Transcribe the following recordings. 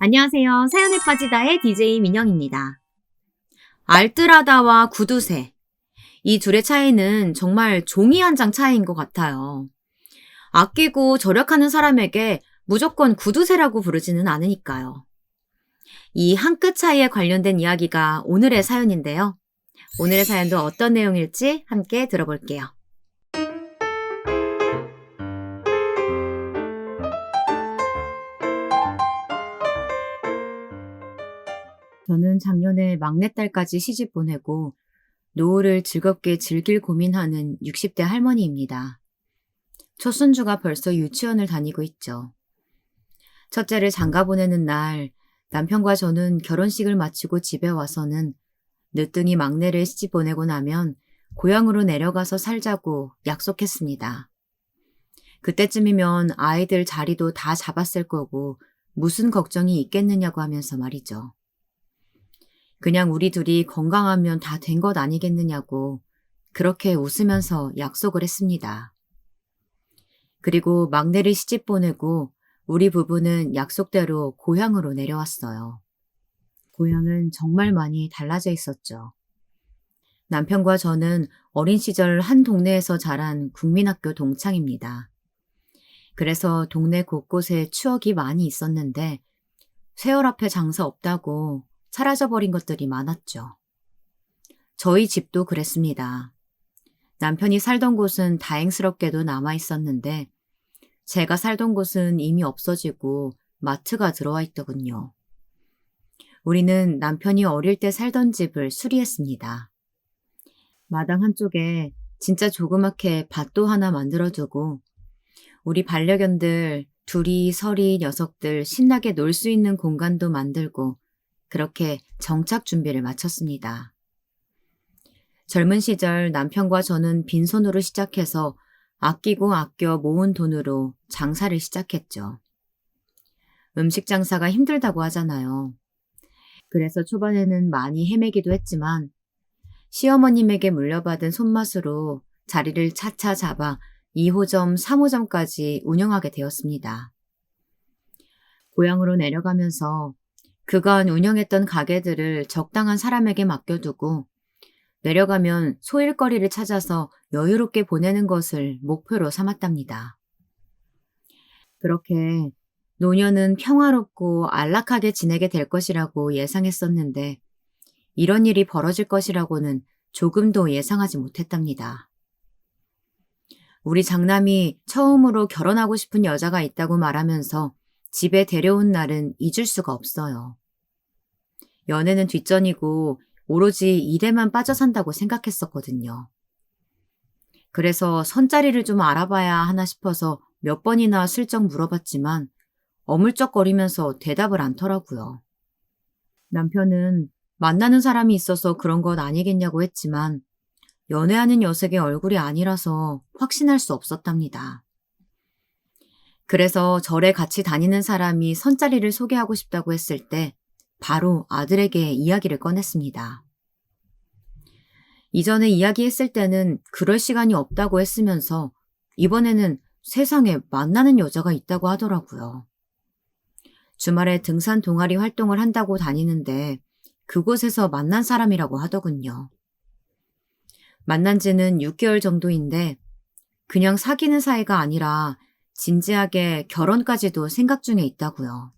안녕하세요. 사연에 빠지다의 DJ 민영입니다. 알뜰하다와 구두쇠. 이 둘의 차이는 정말 종이 한 장 차이인 것 같아요. 아끼고 절약하는 사람에게 무조건 구두쇠라고 부르지는 않으니까요. 이 한 끗 차이에 관련된 이야기가 오늘의 사연인데요. 오늘의 사연도 어떤 내용일지 함께 들어볼게요. 저는 작년에 막내딸까지 시집 보내고 노후를 즐겁게 즐길 고민하는 60대 할머니입니다. 첫 손주가 벌써 유치원을 다니고 있죠. 첫째를 장가 보내는 날 남편과 저는 결혼식을 마치고 집에 와서는 늦둥이 막내를 시집 보내고 나면 고향으로 내려가서 살자고 약속했습니다. 그때쯤이면 아이들 자리도 다 잡았을 거고 무슨 걱정이 있겠느냐고 하면서 말이죠. 그냥 우리 둘이 건강하면 다 된 것 아니겠느냐고 그렇게 웃으면서 약속을 했습니다. 그리고 막내를 시집 보내고 우리 부부는 약속대로 고향으로 내려왔어요. 고향은 정말 많이 달라져 있었죠. 남편과 저는 어린 시절 한 동네에서 자란 국민학교 동창입니다. 그래서 동네 곳곳에 추억이 많이 있었는데 세월 앞에 장사 없다고 사라져버린 것들이 많았죠. 저희 집도 그랬습니다. 남편이 살던 곳은 다행스럽게도 남아있었는데 제가 살던 곳은 이미 없어지고 마트가 들어와 있더군요. 우리는 남편이 어릴 때 살던 집을 수리했습니다. 마당 한쪽에 진짜 조그맣게 밭도 하나 만들어두고 우리 반려견들 둘이 서리 녀석들 신나게 놀 수 있는 공간도 만들고 그렇게 정착 준비를 마쳤습니다. 젊은 시절 남편과 저는 빈손으로 시작해서 아끼고 아껴 모은 돈으로 장사를 시작했죠. 음식 장사가 힘들다고 하잖아요. 그래서 초반에는 많이 헤매기도 했지만 시어머님에게 물려받은 손맛으로 자리를 차차 잡아 2호점, 3호점까지 운영하게 되었습니다. 고향으로 내려가면서 그간 운영했던 가게들을 적당한 사람에게 맡겨두고 내려가면 소일거리를 찾아서 여유롭게 보내는 것을 목표로 삼았답니다. 그렇게 노년은 평화롭고 안락하게 지내게 될 것이라고 예상했었는데 이런 일이 벌어질 것이라고는 조금도 예상하지 못했답니다. 우리 장남이 처음으로 결혼하고 싶은 여자가 있다고 말하면서 집에 데려온 날은 잊을 수가 없어요. 연애는 뒷전이고 오로지 일에만 빠져 산다고 생각했었거든요. 그래서 선자리를 좀 알아봐야 하나 싶어서 몇 번이나 슬쩍 물어봤지만 어물쩍거리면서 대답을 않더라고요. 남편은 만나는 사람이 있어서 그런 것 아니겠냐고 했지만 연애하는 녀석의 얼굴이 아니라서 확신할 수 없었답니다. 그래서 절에 같이 다니는 사람이 선자리를 소개하고 싶다고 했을 때 바로 아들에게 이야기를 꺼냈습니다. 이전에 이야기했을 때는 그럴 시간이 없다고 했으면서 이번에는 세상에 만나는 여자가 있다고 하더라고요. 주말에 등산 동아리 활동을 한다고 다니는데 그곳에서 만난 사람이라고 하더군요. 만난 지는 6개월 정도인데 그냥 사귀는 사이가 아니라 진지하게 결혼까지도 생각 중에 있다고요.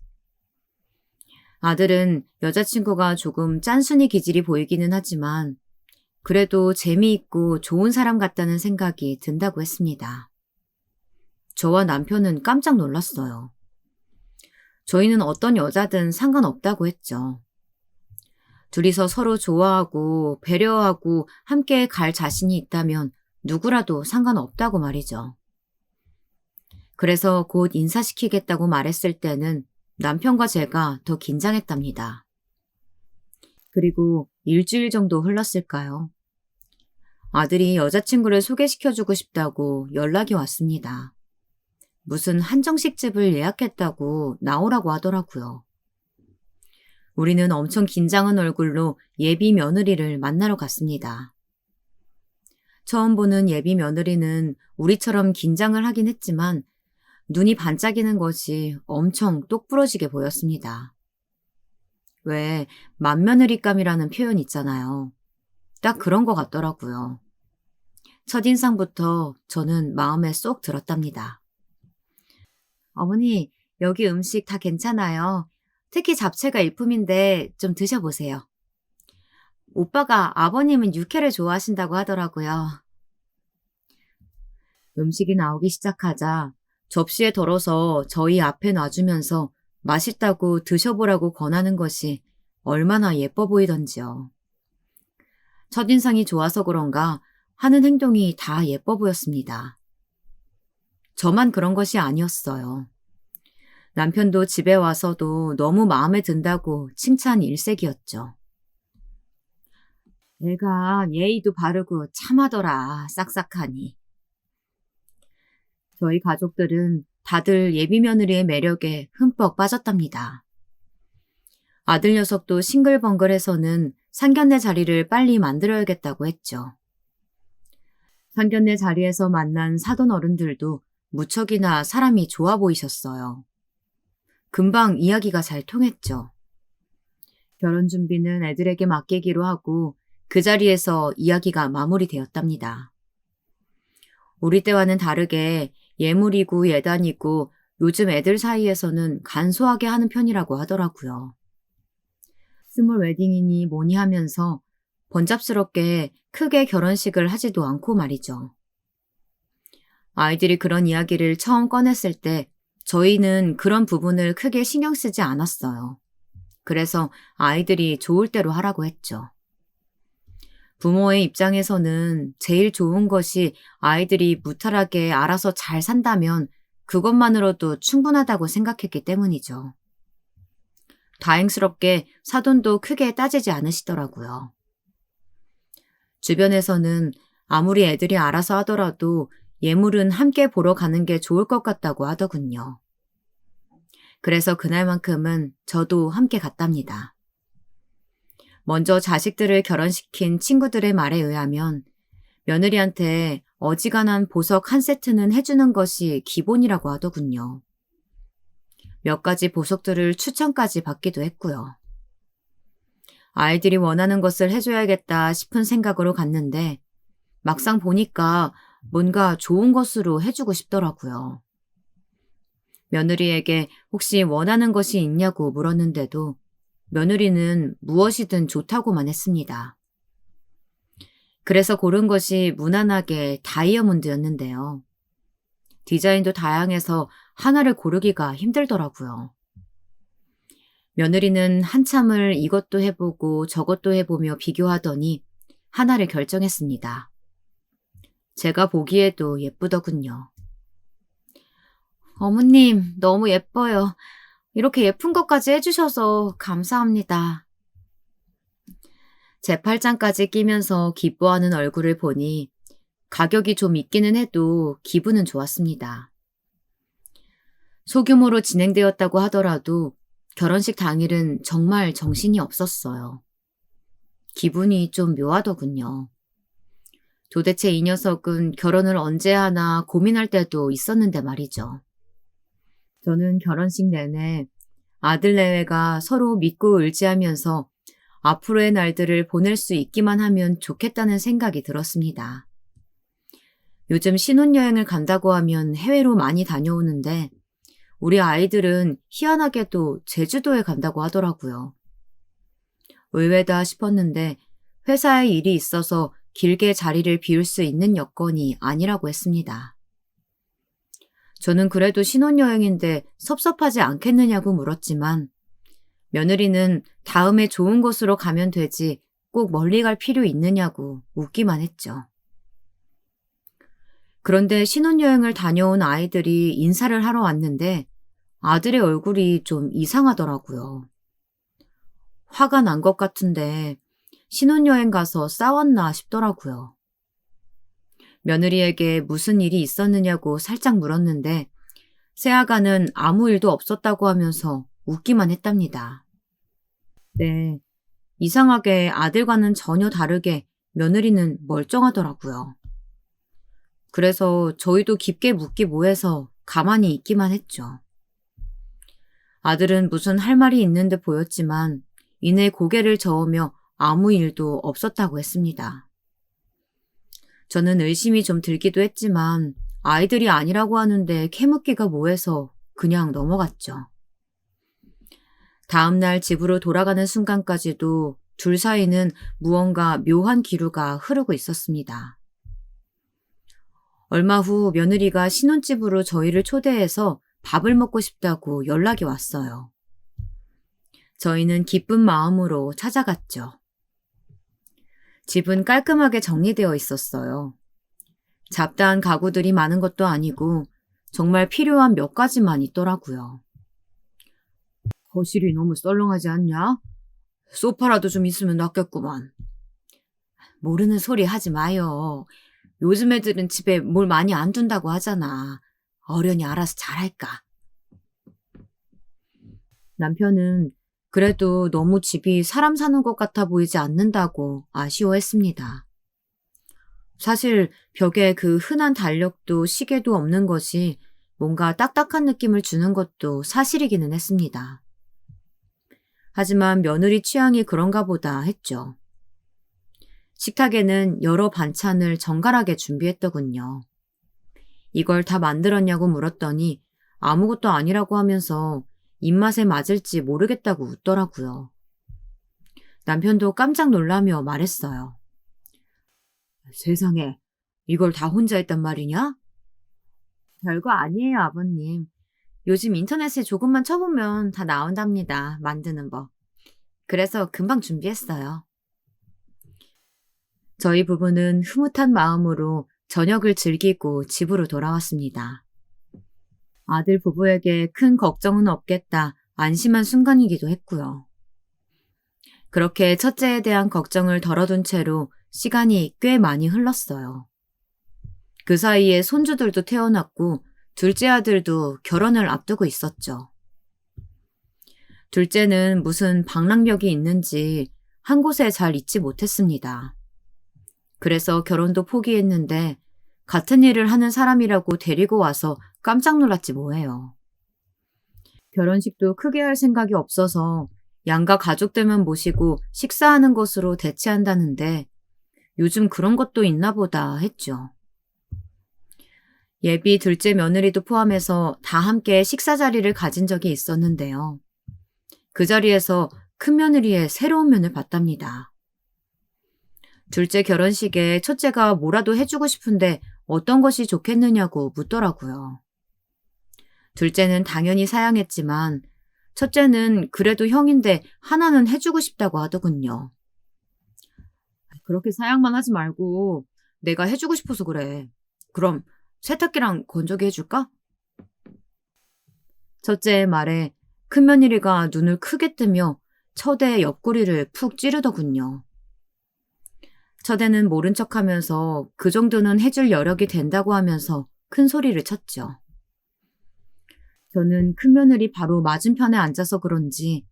아들은 여자친구가 조금 짠순이 기질이 보이기는 하지만 그래도 재미있고 좋은 사람 같다는 생각이 든다고 했습니다. 저와 남편은 깜짝 놀랐어요. 저희는 어떤 여자든 상관없다고 했죠. 둘이서 서로 좋아하고 배려하고 함께 갈 자신이 있다면 누구라도 상관없다고 말이죠. 그래서 곧 인사시키겠다고 말했을 때는 남편과 제가 더 긴장했답니다. 그리고 일주일 정도 흘렀을까요? 아들이 여자친구를 소개시켜주고 싶다고 연락이 왔습니다. 무슨 한정식 집을 예약했다고 나오라고 하더라고요. 우리는 엄청 긴장한 얼굴로 예비 며느리를 만나러 갔습니다. 처음 보는 예비 며느리는 우리처럼 긴장을 하긴 했지만 눈이 반짝이는 것이 엄청 똑부러지게 보였습니다. 왜 맏며느리감이라는 표현 있잖아요. 딱 그런 것 같더라고요. 첫인상부터 저는 마음에 쏙 들었답니다. 어머니, 여기 음식 다 괜찮아요. 특히 잡채가 일품인데 좀 드셔보세요. 오빠가 아버님은 육회를 좋아하신다고 하더라고요. 음식이 나오기 시작하자 접시에 덜어서 저희 앞에 놔주면서 맛있다고 드셔보라고 권하는 것이 얼마나 예뻐 보이던지요. 첫인상이 좋아서 그런가 하는 행동이 다 예뻐 보였습니다. 저만 그런 것이 아니었어요. 남편도 집에 와서도 너무 마음에 든다고 칭찬 일색이었죠. 애가 예의도 바르고 참하더라, 싹싹하니. 저희 가족들은 다들 예비 며느리의 매력에 흠뻑 빠졌답니다. 아들 녀석도 싱글벙글해서는 상견례 자리를 빨리 만들어야겠다고 했죠. 상견례 자리에서 만난 사돈 어른들도 무척이나 사람이 좋아 보이셨어요. 금방 이야기가 잘 통했죠. 결혼 준비는 애들에게 맡기기로 하고 그 자리에서 이야기가 마무리되었답니다. 우리 때와는 다르게 예물이고 예단이고 요즘 애들 사이에서는 간소하게 하는 편이라고 하더라고요. 스몰 웨딩이니 뭐니 하면서 번잡스럽게 크게 결혼식을 하지도 않고 말이죠. 아이들이 그런 이야기를 처음 꺼냈을 때 저희는 그런 부분을 크게 신경 쓰지 않았어요. 그래서 아이들이 좋을 대로 하라고 했죠. 부모의 입장에서는 제일 좋은 것이 아이들이 무탈하게 알아서 잘 산다면 그것만으로도 충분하다고 생각했기 때문이죠. 다행스럽게 사돈도 크게 따지지 않으시더라고요. 주변에서는 아무리 애들이 알아서 하더라도 예물은 함께 보러 가는 게 좋을 것 같다고 하더군요. 그래서 그날만큼은 저도 함께 갔답니다. 먼저 자식들을 결혼시킨 친구들의 말에 의하면 며느리한테 어지간한 보석 한 세트는 해주는 것이 기본이라고 하더군요. 몇 가지 보석들을 추천까지 받기도 했고요. 아이들이 원하는 것을 해줘야겠다 싶은 생각으로 갔는데 막상 보니까 뭔가 좋은 것으로 해주고 싶더라고요. 며느리에게 혹시 원하는 것이 있냐고 물었는데도 며느리는 무엇이든 좋다고만 했습니다. 그래서 고른 것이 무난하게 다이아몬드였는데요. 디자인도 다양해서 하나를 고르기가 힘들더라고요. 며느리는 한참을 이것도 해보고 저것도 해보며 비교하더니 하나를 결정했습니다. 제가 보기에도 예쁘더군요. 어머님, 너무 예뻐요. 이렇게 예쁜 것까지 해주셔서 감사합니다. 제 팔짱까지 끼면서 기뻐하는 얼굴을 보니 가격이 좀 있기는 해도 기분은 좋았습니다. 소규모로 진행되었다고 하더라도 결혼식 당일은 정말 정신이 없었어요. 기분이 좀 묘하더군요. 도대체 이 녀석은 결혼을 언제 하나 고민할 때도 있었는데 말이죠. 저는 결혼식 내내 아들 내외가 서로 믿고 의지하면서 앞으로의 날들을 보낼 수 있기만 하면 좋겠다는 생각이 들었습니다. 요즘 신혼여행을 간다고 하면 해외로 많이 다녀오는데 우리 아이들은 희한하게도 제주도에 간다고 하더라고요. 의외다 싶었는데 회사에 일이 있어서 길게 자리를 비울 수 있는 여건이 아니라고 했습니다. 저는 그래도 신혼여행인데 섭섭하지 않겠느냐고 물었지만 며느리는 다음에 좋은 곳으로 가면 되지 꼭 멀리 갈 필요 있느냐고 웃기만 했죠. 그런데 신혼여행을 다녀온 아이들이 인사를 하러 왔는데 아들의 얼굴이 좀 이상하더라고요. 화가 난 것 같은데 신혼여행 가서 싸웠나 싶더라고요. 며느리에게 무슨 일이 있었느냐고 살짝 물었는데 새아가는 아무 일도 없었다고 하면서 웃기만 했답니다. 네, 이상하게 아들과는 전혀 다르게 며느리는 멀쩡하더라고요. 그래서 저희도 깊게 묻기 뭐해서 가만히 있기만 했죠. 아들은 무슨 할 말이 있는 듯 보였지만 이내 고개를 저으며 아무 일도 없었다고 했습니다. 저는 의심이 좀 들기도 했지만 아이들이 아니라고 하는데 캐묻기가 뭐해서 그냥 넘어갔죠. 다음 날 집으로 돌아가는 순간까지도 둘 사이는 무언가 묘한 기류가 흐르고 있었습니다. 얼마 후 며느리가 신혼집으로 저희를 초대해서 밥을 먹고 싶다고 연락이 왔어요. 저희는 기쁜 마음으로 찾아갔죠. 집은 깔끔하게 정리되어 있었어요. 잡다한 가구들이 많은 것도 아니고 정말 필요한 몇 가지만 있더라고요. 거실이 너무 썰렁하지 않냐? 소파라도 좀 있으면 낫겠구만. 모르는 소리 하지 마요. 요즘 애들은 집에 뭘 많이 안 둔다고 하잖아. 어련히 알아서 잘할까. 남편은 그래도 너무 집이 사람 사는 것 같아 보이지 않는다고 아쉬워했습니다. 사실 벽에 그 흔한 달력도 시계도 없는 것이 뭔가 딱딱한 느낌을 주는 것도 사실이기는 했습니다. 하지만 며느리 취향이 그런가 보다 했죠. 식탁에는 여러 반찬을 정갈하게 준비했더군요. 이걸 다 만들었냐고 물었더니 아무것도 아니라고 하면서 입맛에 맞을지 모르겠다고 웃더라고요. 남편도 깜짝 놀라며 말했어요. 세상에, 이걸 다 혼자 했단 말이냐? 별거 아니에요, 아버님. 요즘 인터넷에 조금만 쳐보면 다 나온답니다, 만드는 법. 그래서 금방 준비했어요. 저희 부부는 흐뭇한 마음으로 저녁을 즐기고 집으로 돌아왔습니다. 아들 부부에게 큰 걱정은 없겠다 안심한 순간이기도 했고요. 그렇게 첫째에 대한 걱정을 덜어둔 채로 시간이 꽤 많이 흘렀어요. 그 사이에 손주들도 태어났고 둘째 아들도 결혼을 앞두고 있었죠. 둘째는 무슨 방랑벽이 있는지 한 곳에 잘 있지 못했습니다. 그래서 결혼도 포기했는데 같은 일을 하는 사람이라고 데리고 와서 깜짝 놀랐지 뭐예요. 결혼식도 크게 할 생각이 없어서 양가 가족들만 모시고 식사하는 것으로 대체한다는데 요즘 그런 것도 있나 보다 했죠. 예비 둘째 며느리도 포함해서 다 함께 식사 자리를 가진 적이 있었는데요. 그 자리에서 큰 며느리의 새로운 면을 봤답니다. 둘째 결혼식에 첫째가 뭐라도 해주고 싶은데 어떤 것이 좋겠느냐고 묻더라고요. 둘째는 당연히 사양했지만 첫째는 그래도 형인데 하나는 해주고 싶다고 하더군요. 그렇게 사양만 하지 말고 내가 해주고 싶어서 그래. 그럼 세탁기랑 건조기 해줄까? 첫째의 말에 큰며느리가 눈을 크게 뜨며 처대의 옆구리를 푹 찌르더군요. 처대는 모른 척하면서 그 정도는 해줄 여력이 된다고 하면서 큰 소리를 쳤죠. 저는 큰며느리 바로 맞은편에 앉아서 그런지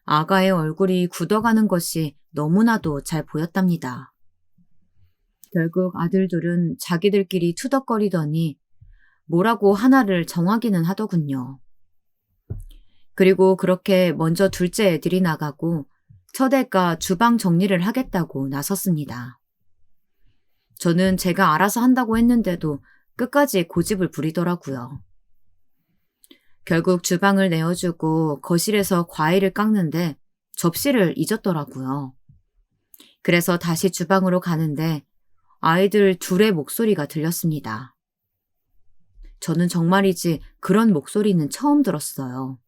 아가의 얼굴이 굳어가는 것이 너무나도 잘 보였답니다. 결국 아들들은 자기들끼리 투덕거리더니 뭐라고 하나를 정하기는 하더군요. 그리고 그렇게 먼저 둘째 애들이 나가고 첫애가 주방 정리를 하겠다고 나섰습니다. 저는 제가 알아서 한다고 했는데도 끝까지 고집을 부리더라고요. 결국 주방을 내어주고 거실에서 과일을 깎는데 접시를 잊었더라고요. 그래서 다시 주방으로 가는데 아이들 둘의 목소리가 들렸습니다. 저는 정말이지 그런 목소리는 처음 들었어요.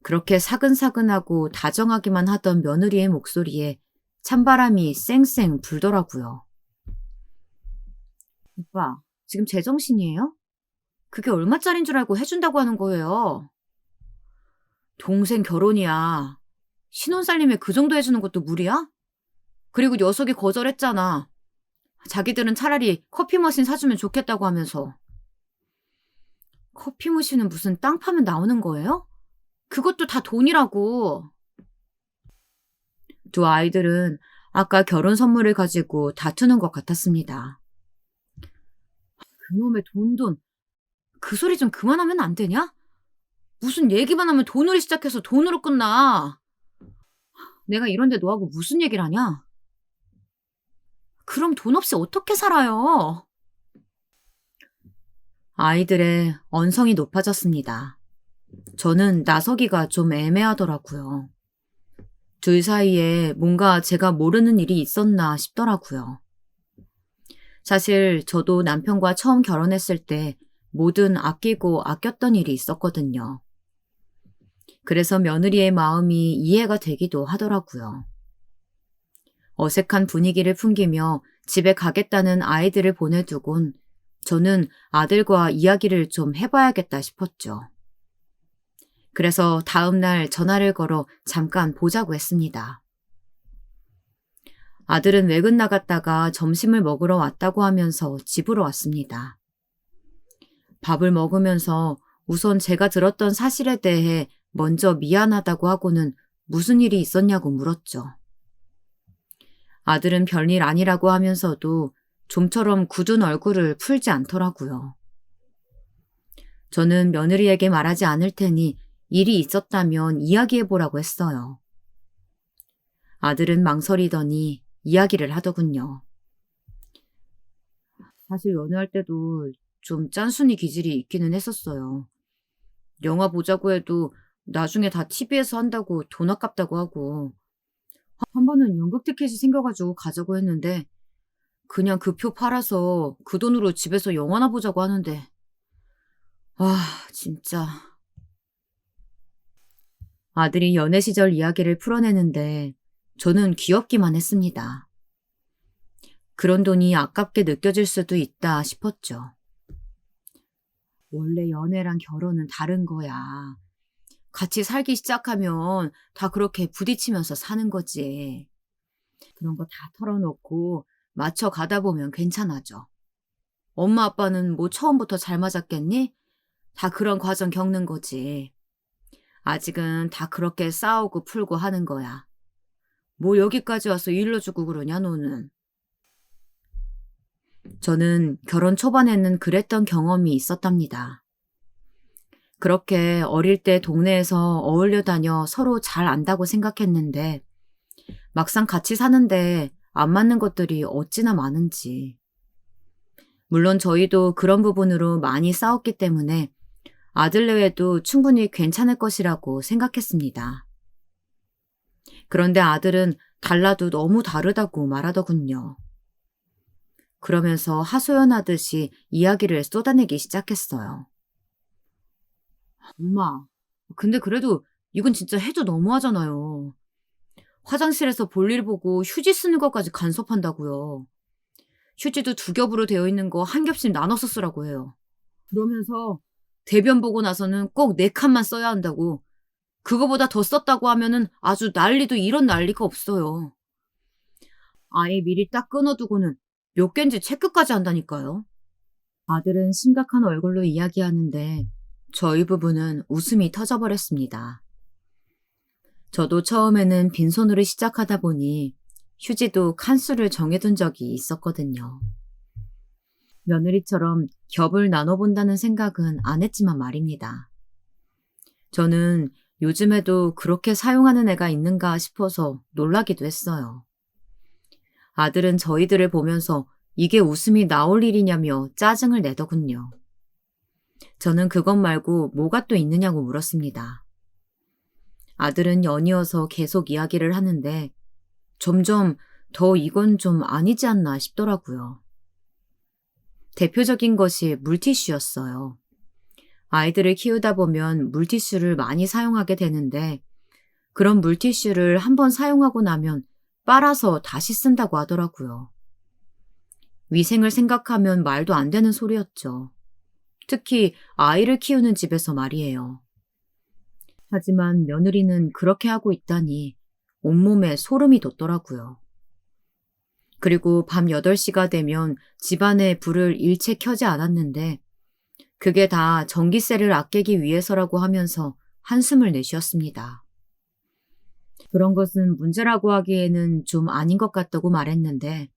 그렇게 사근사근하고 다정하기만 하던 며느리의 목소리에 찬바람이 쌩쌩 불더라고요. 오빠, 지금 제정신이에요? 그게 얼마짜린 줄 알고 해준다고 하는 거예요. 동생 결혼이야. 신혼살림에 그 정도 해주는 것도 무리야? 그리고 녀석이 거절했잖아. 자기들은 차라리 커피 머신 사주면 좋겠다고 하면서. 커피 머신은 무슨 땅 파면 나오는 거예요? 그것도 다 돈이라고. 두 아이들은 아까 결혼 선물을 가지고 다투는 것 같았습니다. 그놈의 돈. 그 소리 좀 그만하면 안 되냐? 무슨 얘기만 하면 돈으로 시작해서 돈으로 끝나. 내가 이런데 너하고 무슨 얘기를 하냐? 그럼 돈 없이 어떻게 살아요? 아이들의 언성이 높아졌습니다. 저는 나서기가 좀 애매하더라고요. 둘 사이에 뭔가 제가 모르는 일이 있었나 싶더라고요. 사실 저도 남편과 처음 결혼했을 때 뭐든 아끼고 아꼈던 일이 있었거든요. 그래서 며느리의 마음이 이해가 되기도 하더라고요. 어색한 분위기를 풍기며 집에 가겠다는 아이들을 보내두곤 저는 아들과 이야기를 좀 해봐야겠다 싶었죠. 그래서 다음날 전화를 걸어 잠깐 보자고 했습니다. 아들은 외근 나갔다가 점심을 먹으러 왔다고 하면서 집으로 왔습니다. 밥을 먹으면서 우선 제가 들었던 사실에 대해 먼저 미안하다고 하고는 무슨 일이 있었냐고 물었죠. 아들은 별일 아니라고 하면서도 좀처럼 굳은 얼굴을 풀지 않더라고요. 저는 며느리에게 말하지 않을 테니 일이 있었다면 이야기해보라고 했어요. 아들은 망설이더니 이야기를 하더군요. 사실 연애할 때도 좀 짠순이 기질이 있기는 했었어요. 영화 보자고 해도 나중에 다 TV에서 한다고 돈 아깝다고 하고, 한 번은 연극 티켓이 생겨가지고 가자고 했는데 그냥 그 표 팔아서 그 돈으로 집에서 영화나 보자고 하는데, 아, 진짜. 아들이 연애 시절 이야기를 풀어내는데 저는 귀엽기만 했습니다. 그런 돈이 아깝게 느껴질 수도 있다 싶었죠. 원래 연애랑 결혼은 다른 거야. 같이 살기 시작하면 다 그렇게 부딪히면서 사는 거지. 그런 거 다 털어놓고 맞춰 가다 보면 괜찮아져. 엄마 아빠는 뭐 처음부터 잘 맞았겠니? 다 그런 과정 겪는 거지. 아직은 다 그렇게 싸우고 풀고 하는 거야. 뭐 여기까지 와서 일러주고 그러냐 너는. 저는 결혼 초반에는 그랬던 경험이 있었답니다. 그렇게 어릴 때 동네에서 어울려 다녀 서로 잘 안다고 생각했는데 막상 같이 사는데 안 맞는 것들이 어찌나 많은지. 물론 저희도 그런 부분으로 많이 싸웠기 때문에 아들 내외도 충분히 괜찮을 것이라고 생각했습니다. 그런데 아들은 달라도 너무 다르다고 말하더군요. 그러면서 하소연하듯이 이야기를 쏟아내기 시작했어요. 엄마, 근데 그래도 이건 진짜 해도 너무하잖아요. 화장실에서 볼일 보고 휴지 쓰는 것까지 간섭한다고요. 휴지도 두 겹으로 되어 있는 거 한 겹씩 나눠서 쓰라고 해요. 그러면서 대변 보고 나서는 꼭 네 칸만 써야 한다고. 그거보다 더 썼다고 하면은 아주 난리도 이런 난리가 없어요. 아예 미리 딱 끊어두고는 몇 개인지 체크까지 한다니까요. 아들은 심각한 얼굴로 이야기하는데 저희 부부는 웃음이 터져버렸습니다. 저도 처음에는 빈손으로 시작하다 보니 휴지도 칸수를 정해둔 적이 있었거든요. 며느리처럼 겹을 나눠본다는 생각은 안 했지만 말입니다. 저는 요즘에도 그렇게 사용하는 애가 있는가 싶어서 놀라기도 했어요. 아들은 저희들을 보면서 이게 웃음이 나올 일이냐며 짜증을 내더군요. 저는 그것 말고 뭐가 또 있느냐고 물었습니다. 아들은 연이어서 계속 이야기를 하는데 점점 더 이건 좀 아니지 않나 싶더라고요. 대표적인 것이 물티슈였어요. 아이들을 키우다 보면 물티슈를 많이 사용하게 되는데 그런 물티슈를 한번 사용하고 나면 빨아서 다시 쓴다고 하더라고요. 위생을 생각하면 말도 안 되는 소리였죠. 특히 아이를 키우는 집에서 말이에요. 하지만 며느리는 그렇게 하고 있다니 온몸에 소름이 돋더라고요. 그리고 밤 8시가 되면 집안에 불을 일체 켜지 않았는데 그게 다 전기세를 아끼기 위해서라고 하면서 한숨을 내쉬었습니다. 그런 것은 문제라고 하기에는 좀 아닌 것 같다고 말했는데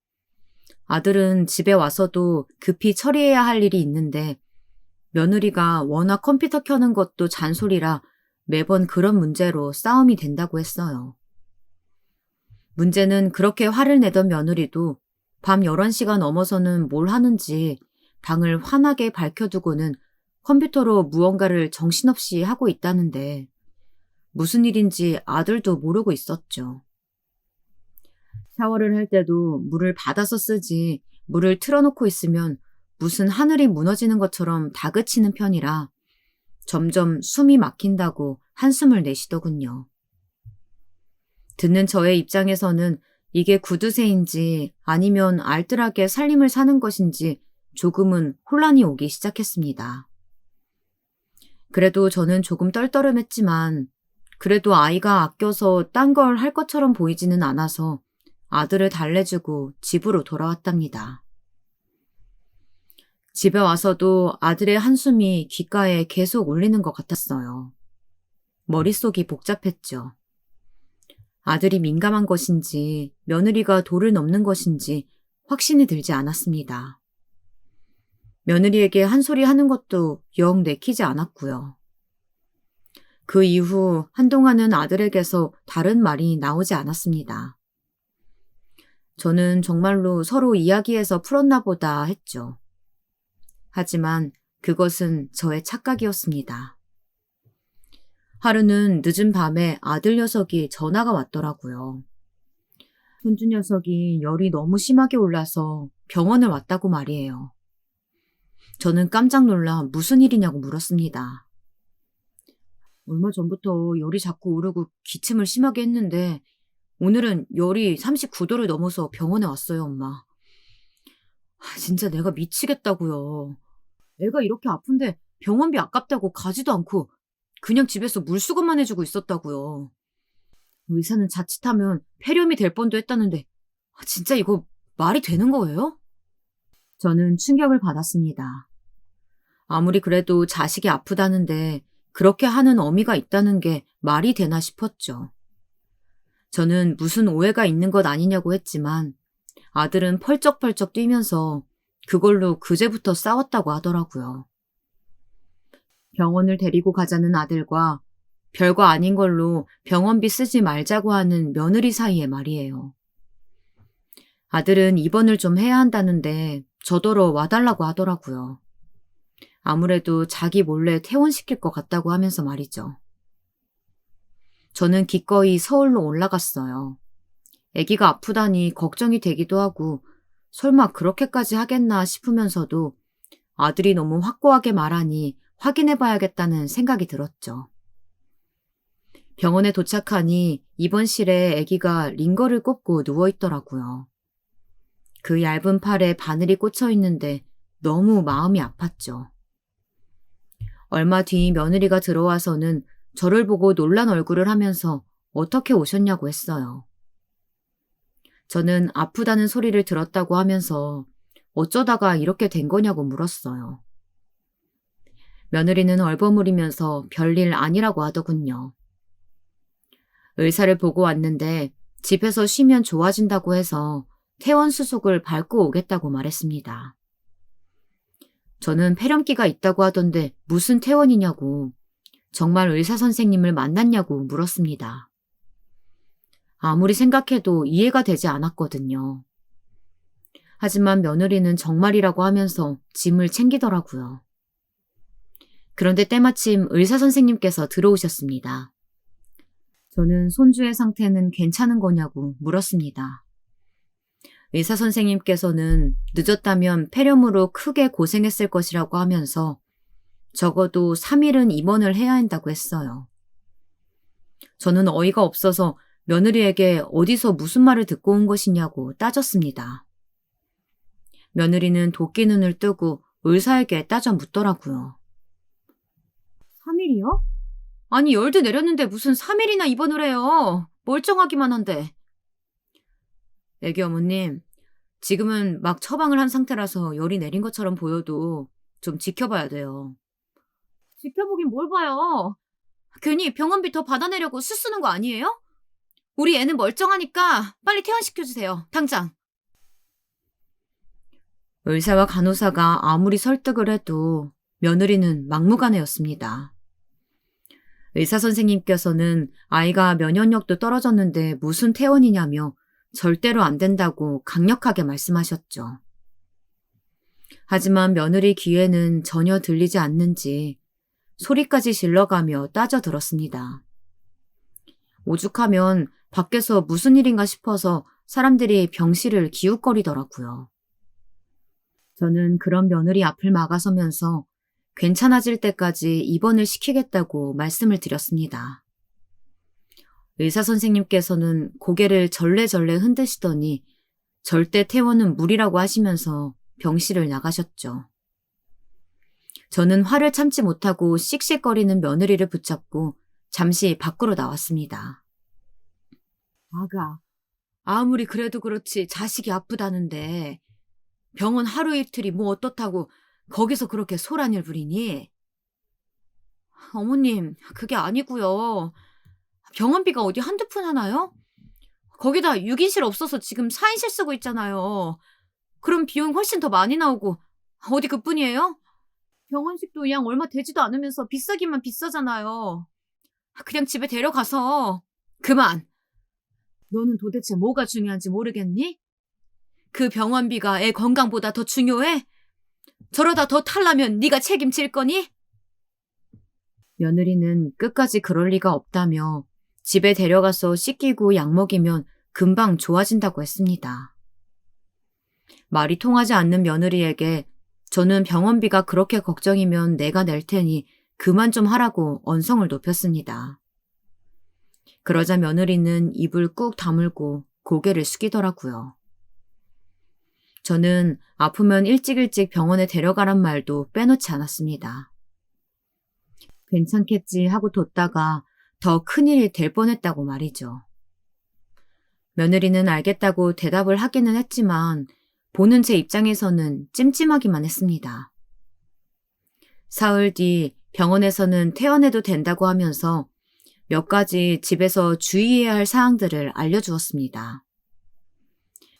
아들은 집에 와서도 급히 처리해야 할 일이 있는데 며느리가 워낙 컴퓨터 켜는 것도 잔소리라 매번 그런 문제로 싸움이 된다고 했어요. 문제는 그렇게 화를 내던 며느리도 밤 11시가 넘어서는 뭘 하는지 방을 환하게 밝혀두고는 컴퓨터로 무언가를 정신없이 하고 있다는데 무슨 일인지 아들도 모르고 있었죠. 샤워를 할 때도 물을 받아서 쓰지 물을 틀어놓고 있으면 무슨 하늘이 무너지는 것처럼 다그치는 편이라 점점 숨이 막힌다고 한숨을 내쉬더군요. 듣는 저의 입장에서는 이게 구두쇠인지 아니면 알뜰하게 살림을 사는 것인지 조금은 혼란이 오기 시작했습니다. 그래도 저는 조금 떨떠름했지만 그래도 아이가 아껴서 딴 걸 할 것처럼 보이지는 않아서 아들을 달래주고 집으로 돌아왔답니다. 집에 와서도 아들의 한숨이 귓가에 계속 울리는 것 같았어요. 머릿속이 복잡했죠. 아들이 민감한 것인지 며느리가 도를 넘는 것인지 확신이 들지 않았습니다. 며느리에게 한 소리 하는 것도 영 내키지 않았고요. 그 이후 한동안은 아들에게서 다른 말이 나오지 않았습니다. 저는 정말로 서로 이야기해서 풀었나 보다 했죠. 하지만 그것은 저의 착각이었습니다. 하루는 늦은 밤에 아들 녀석이 전화가 왔더라고요. 손주 녀석이 열이 너무 심하게 올라서 병원을 왔다고 말이에요. 저는 깜짝 놀라 무슨 일이냐고 물었습니다. 얼마 전부터 열이 자꾸 오르고 기침을 심하게 했는데 오늘은 열이 39도를 넘어서 병원에 왔어요, 엄마. 진짜 내가 미치겠다고요. 애가 이렇게 아픈데 병원비 아깝다고 가지도 않고 그냥 집에서 물수건만 해주고 있었다고요. 의사는 자칫하면 폐렴이 될 뻔도 했다는데 진짜 이거 말이 되는 거예요? 저는 충격을 받았습니다. 아무리 그래도 자식이 아프다는데 그렇게 하는 어미가 있다는 게 말이 되나 싶었죠. 저는 무슨 오해가 있는 것 아니냐고 했지만 아들은 펄쩍펄쩍 뛰면서 그걸로 그제부터 싸웠다고 하더라고요. 병원을 데리고 가자는 아들과 별거 아닌 걸로 병원비 쓰지 말자고 하는 며느리 사이에 말이에요. 아들은 입원을 좀 해야 한다는데 저더러 와달라고 하더라고요. 아무래도 자기 몰래 퇴원시킬 것 같다고 하면서 말이죠. 저는 기꺼이 서울로 올라갔어요. 아기가 아프다니 걱정이 되기도 하고 설마 그렇게까지 하겠나 싶으면서도 아들이 너무 확고하게 말하니 확인해봐야겠다는 생각이 들었죠. 병원에 도착하니 입원실에 아기가 링거를 꽂고 누워있더라고요. 그 얇은 팔에 바늘이 꽂혀 있는데 너무 마음이 아팠죠. 얼마 뒤 며느리가 들어와서는 저를 보고 놀란 얼굴을 하면서 어떻게 오셨냐고 했어요. 저는 아프다는 소리를 들었다고 하면서 어쩌다가 이렇게 된 거냐고 물었어요. 며느리는 얼버무리면서 별일 아니라고 하더군요. 의사를 보고 왔는데 집에서 쉬면 좋아진다고 해서 퇴원 수속을 밟고 오겠다고 말했습니다. 저는 폐렴기가 있다고 하던데 무슨 퇴원이냐고 정말 의사 선생님을 만났냐고 물었습니다. 아무리 생각해도 이해가 되지 않았거든요. 하지만 며느리는 정말이라고 하면서 짐을 챙기더라고요. 그런데 때마침 의사 선생님께서 들어오셨습니다. 저는 손주의 상태는 괜찮은 거냐고 물었습니다. 의사 선생님께서는 늦었다면 폐렴으로 크게 고생했을 것이라고 하면서 적어도 3일은 입원을 해야 한다고 했어요. 저는 어이가 없어서 며느리에게 어디서 무슨 말을 듣고 온 것이냐고 따졌습니다. 며느리는 도끼 눈을 뜨고 의사에게 따져 묻더라고요. 3일이요? 아니 열도 내렸는데 무슨 3일이나 입원을 해요. 멀쩡하기만 한데. 애기 어머님, 지금은 막 처방을 한 상태라서 열이 내린 것처럼 보여도 좀 지켜봐야 돼요. 지켜보긴 뭘 봐요. 괜히 병원비 더 받아내려고 수 쓰는 거 아니에요? 우리 애는 멀쩡하니까 빨리 퇴원시켜주세요. 당장. 의사와 간호사가 아무리 설득을 해도 며느리는 막무가내였습니다. 의사 선생님께서는 아이가 면역력도 떨어졌는데 무슨 퇴원이냐며 절대로 안 된다고 강력하게 말씀하셨죠. 하지만 며느리 귀에는 전혀 들리지 않는지 소리까지 질러가며 따져들었습니다. 오죽하면 밖에서 무슨 일인가 싶어서 사람들이 병실을 기웃거리더라고요. 저는 그런 며느리 앞을 막아서면서 괜찮아질 때까지 입원을 시키겠다고 말씀을 드렸습니다. 의사 선생님께서는 고개를 절레절레 흔드시더니 절대 퇴원은 무리라고 하시면서 병실을 나가셨죠. 저는 화를 참지 못하고 씩씩거리는 며느리를 붙잡고 잠시 밖으로 나왔습니다. 아가, 아무리 그래도 그렇지 자식이 아프다는데 병원 하루 이틀이 뭐 어떻다고 거기서 그렇게 소란을 부리니? 어머님, 그게 아니고요. 병원비가 어디 한두 푼 하나요? 거기다 6인실 없어서 지금 4인실 쓰고 있잖아요. 그럼 비용 훨씬 더 많이 나오고 어디 그뿐이에요? 병원식도 양 얼마 되지도 않으면서 비싸기만 비싸잖아요. 그냥 집에 데려가서 그만. 너는 도대체 뭐가 중요한지 모르겠니? 그 병원비가 애 건강보다 더 중요해? 저러다 더 탈라면 네가 책임질 거니? 며느리는 끝까지 그럴 리가 없다며 집에 데려가서 씻기고 약 먹이면 금방 좋아진다고 했습니다. 말이 통하지 않는 며느리에게 저는 병원비가 그렇게 걱정이면 내가 낼 테니 그만 좀 하라고 언성을 높였습니다. 그러자 며느리는 입을 꾹 다물고 고개를 숙이더라고요. 저는 아프면 일찍 병원에 데려가란 말도 빼놓지 않았습니다. 괜찮겠지 하고 뒀다가 더 큰일이 될 뻔했다고 말이죠. 며느리는 알겠다고 대답을 하기는 했지만 보는 제 입장에서는 찜찜하기만 했습니다. 사흘 뒤 병원에서는 퇴원해도 된다고 하면서 몇 가지 집에서 주의해야 할 사항들을 알려주었습니다.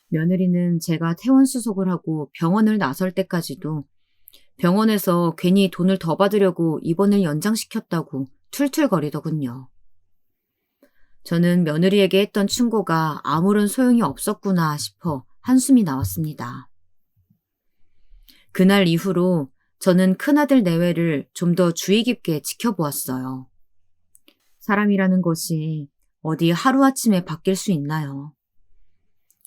며느리는 제가 퇴원 수속을 하고 병원을 나설 때까지도 병원에서 괜히 돈을 더 받으려고 입원을 연장시켰다고 툴툴거리더군요. 저는 며느리에게 했던 충고가 아무런 소용이 없었구나 싶어 한숨이 나왔습니다. 그날 이후로 저는 큰아들 내외를 좀 더 주의 깊게 지켜보았어요. 사람이라는 것이 어디 하루아침에 바뀔 수 있나요?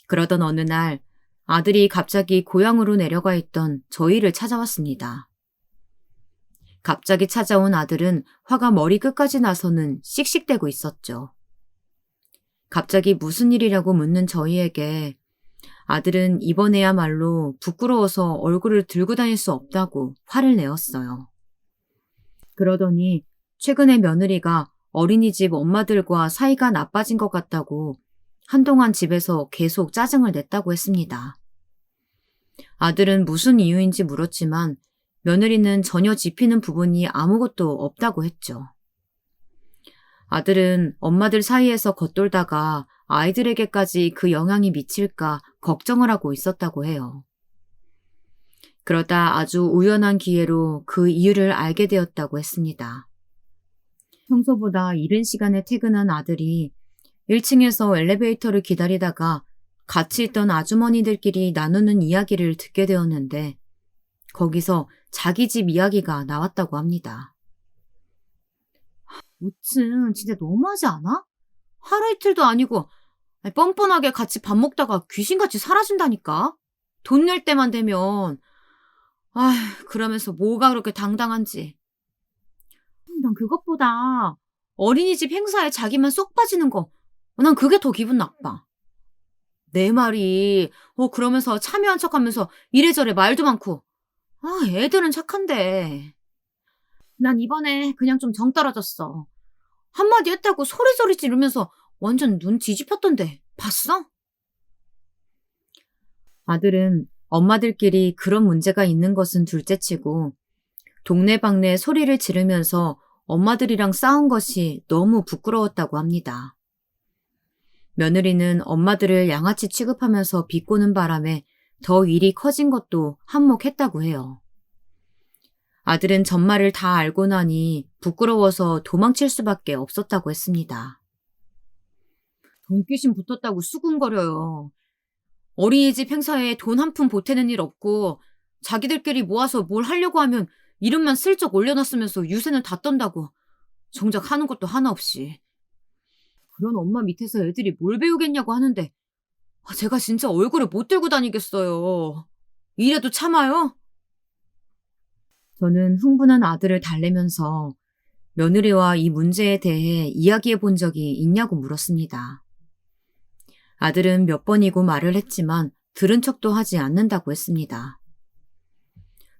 그러던 어느 날 아들이 갑자기 고향으로 내려가 있던 저희를 찾아왔습니다. 갑자기 찾아온 아들은 화가 머리 끝까지 나서는 씩씩대고 있었죠. 갑자기 무슨 일이라고 묻는 저희에게 아들은 이번에야말로 부끄러워서 얼굴을 들고 다닐 수 없다고 화를 내었어요. 그러더니 최근에 며느리가 어린이집 엄마들과 사이가 나빠진 것 같다고 한동안 집에서 계속 짜증을 냈다고 했습니다. 아들은 무슨 이유인지 물었지만 며느리는 전혀 짚이는 부분이 아무것도 없다고 했죠. 아들은 엄마들 사이에서 겉돌다가 아이들에게까지 그 영향이 미칠까 걱정을 하고 있었다고 해요. 그러다 아주 우연한 기회로 그 이유를 알게 되었다고 했습니다. 평소보다 이른 시간에 퇴근한 아들이 1층에서 엘리베이터를 기다리다가 같이 있던 아주머니들끼리 나누는 이야기를 듣게 되었는데 거기서 자기 집 이야기가 나왔다고 합니다. 5층 진짜 너무하지 않아? 하루 이틀도 아니고 뻔뻔하게 같이 밥 먹다가 귀신같이 사라진다니까. 돈 낼 때만 되면 그러면서 뭐가 그렇게 당당한지. 난 그것보다 어린이집 행사에 자기만 쏙 빠지는 거 난 그게 더 기분 나빠. 내 말이 그러면서 참여한 척하면서 이래저래 말도 많고. 애들은 착한데. 난 이번에 그냥 좀 정 떨어졌어. 한마디 했다고 소리소리 지르면서 완전 눈 뒤집혔던데 봤어? 아들은 엄마들끼리 그런 문제가 있는 것은 둘째치고 동네방네 소리를 지르면서 엄마들이랑 싸운 것이 너무 부끄러웠다고 합니다. 며느리는 엄마들을 양아치 취급하면서 비꼬는 바람에 더 일이 커진 것도 한몫했다고 해요. 아들은 전말을 다 알고 나니 부끄러워서 도망칠 수밖에 없었다고 했습니다. 돈귀신 붙었다고 수군거려요. 어린이집 행사에 돈 한 푼 보태는 일 없고 자기들끼리 모아서 뭘 하려고 하면 이름만 슬쩍 올려놨으면서 유세는 다 떤다고. 정작 하는 것도 하나 없이. 그런 엄마 밑에서 애들이 뭘 배우겠냐고 하는데 제가 진짜 얼굴을 못 들고 다니겠어요. 이래도 참아요? 저는 흥분한 아들을 달래면서 며느리와 이 문제에 대해 이야기해 본 적이 있냐고 물었습니다. 아들은 몇 번이고 말을 했지만 들은 척도 하지 않는다고 했습니다.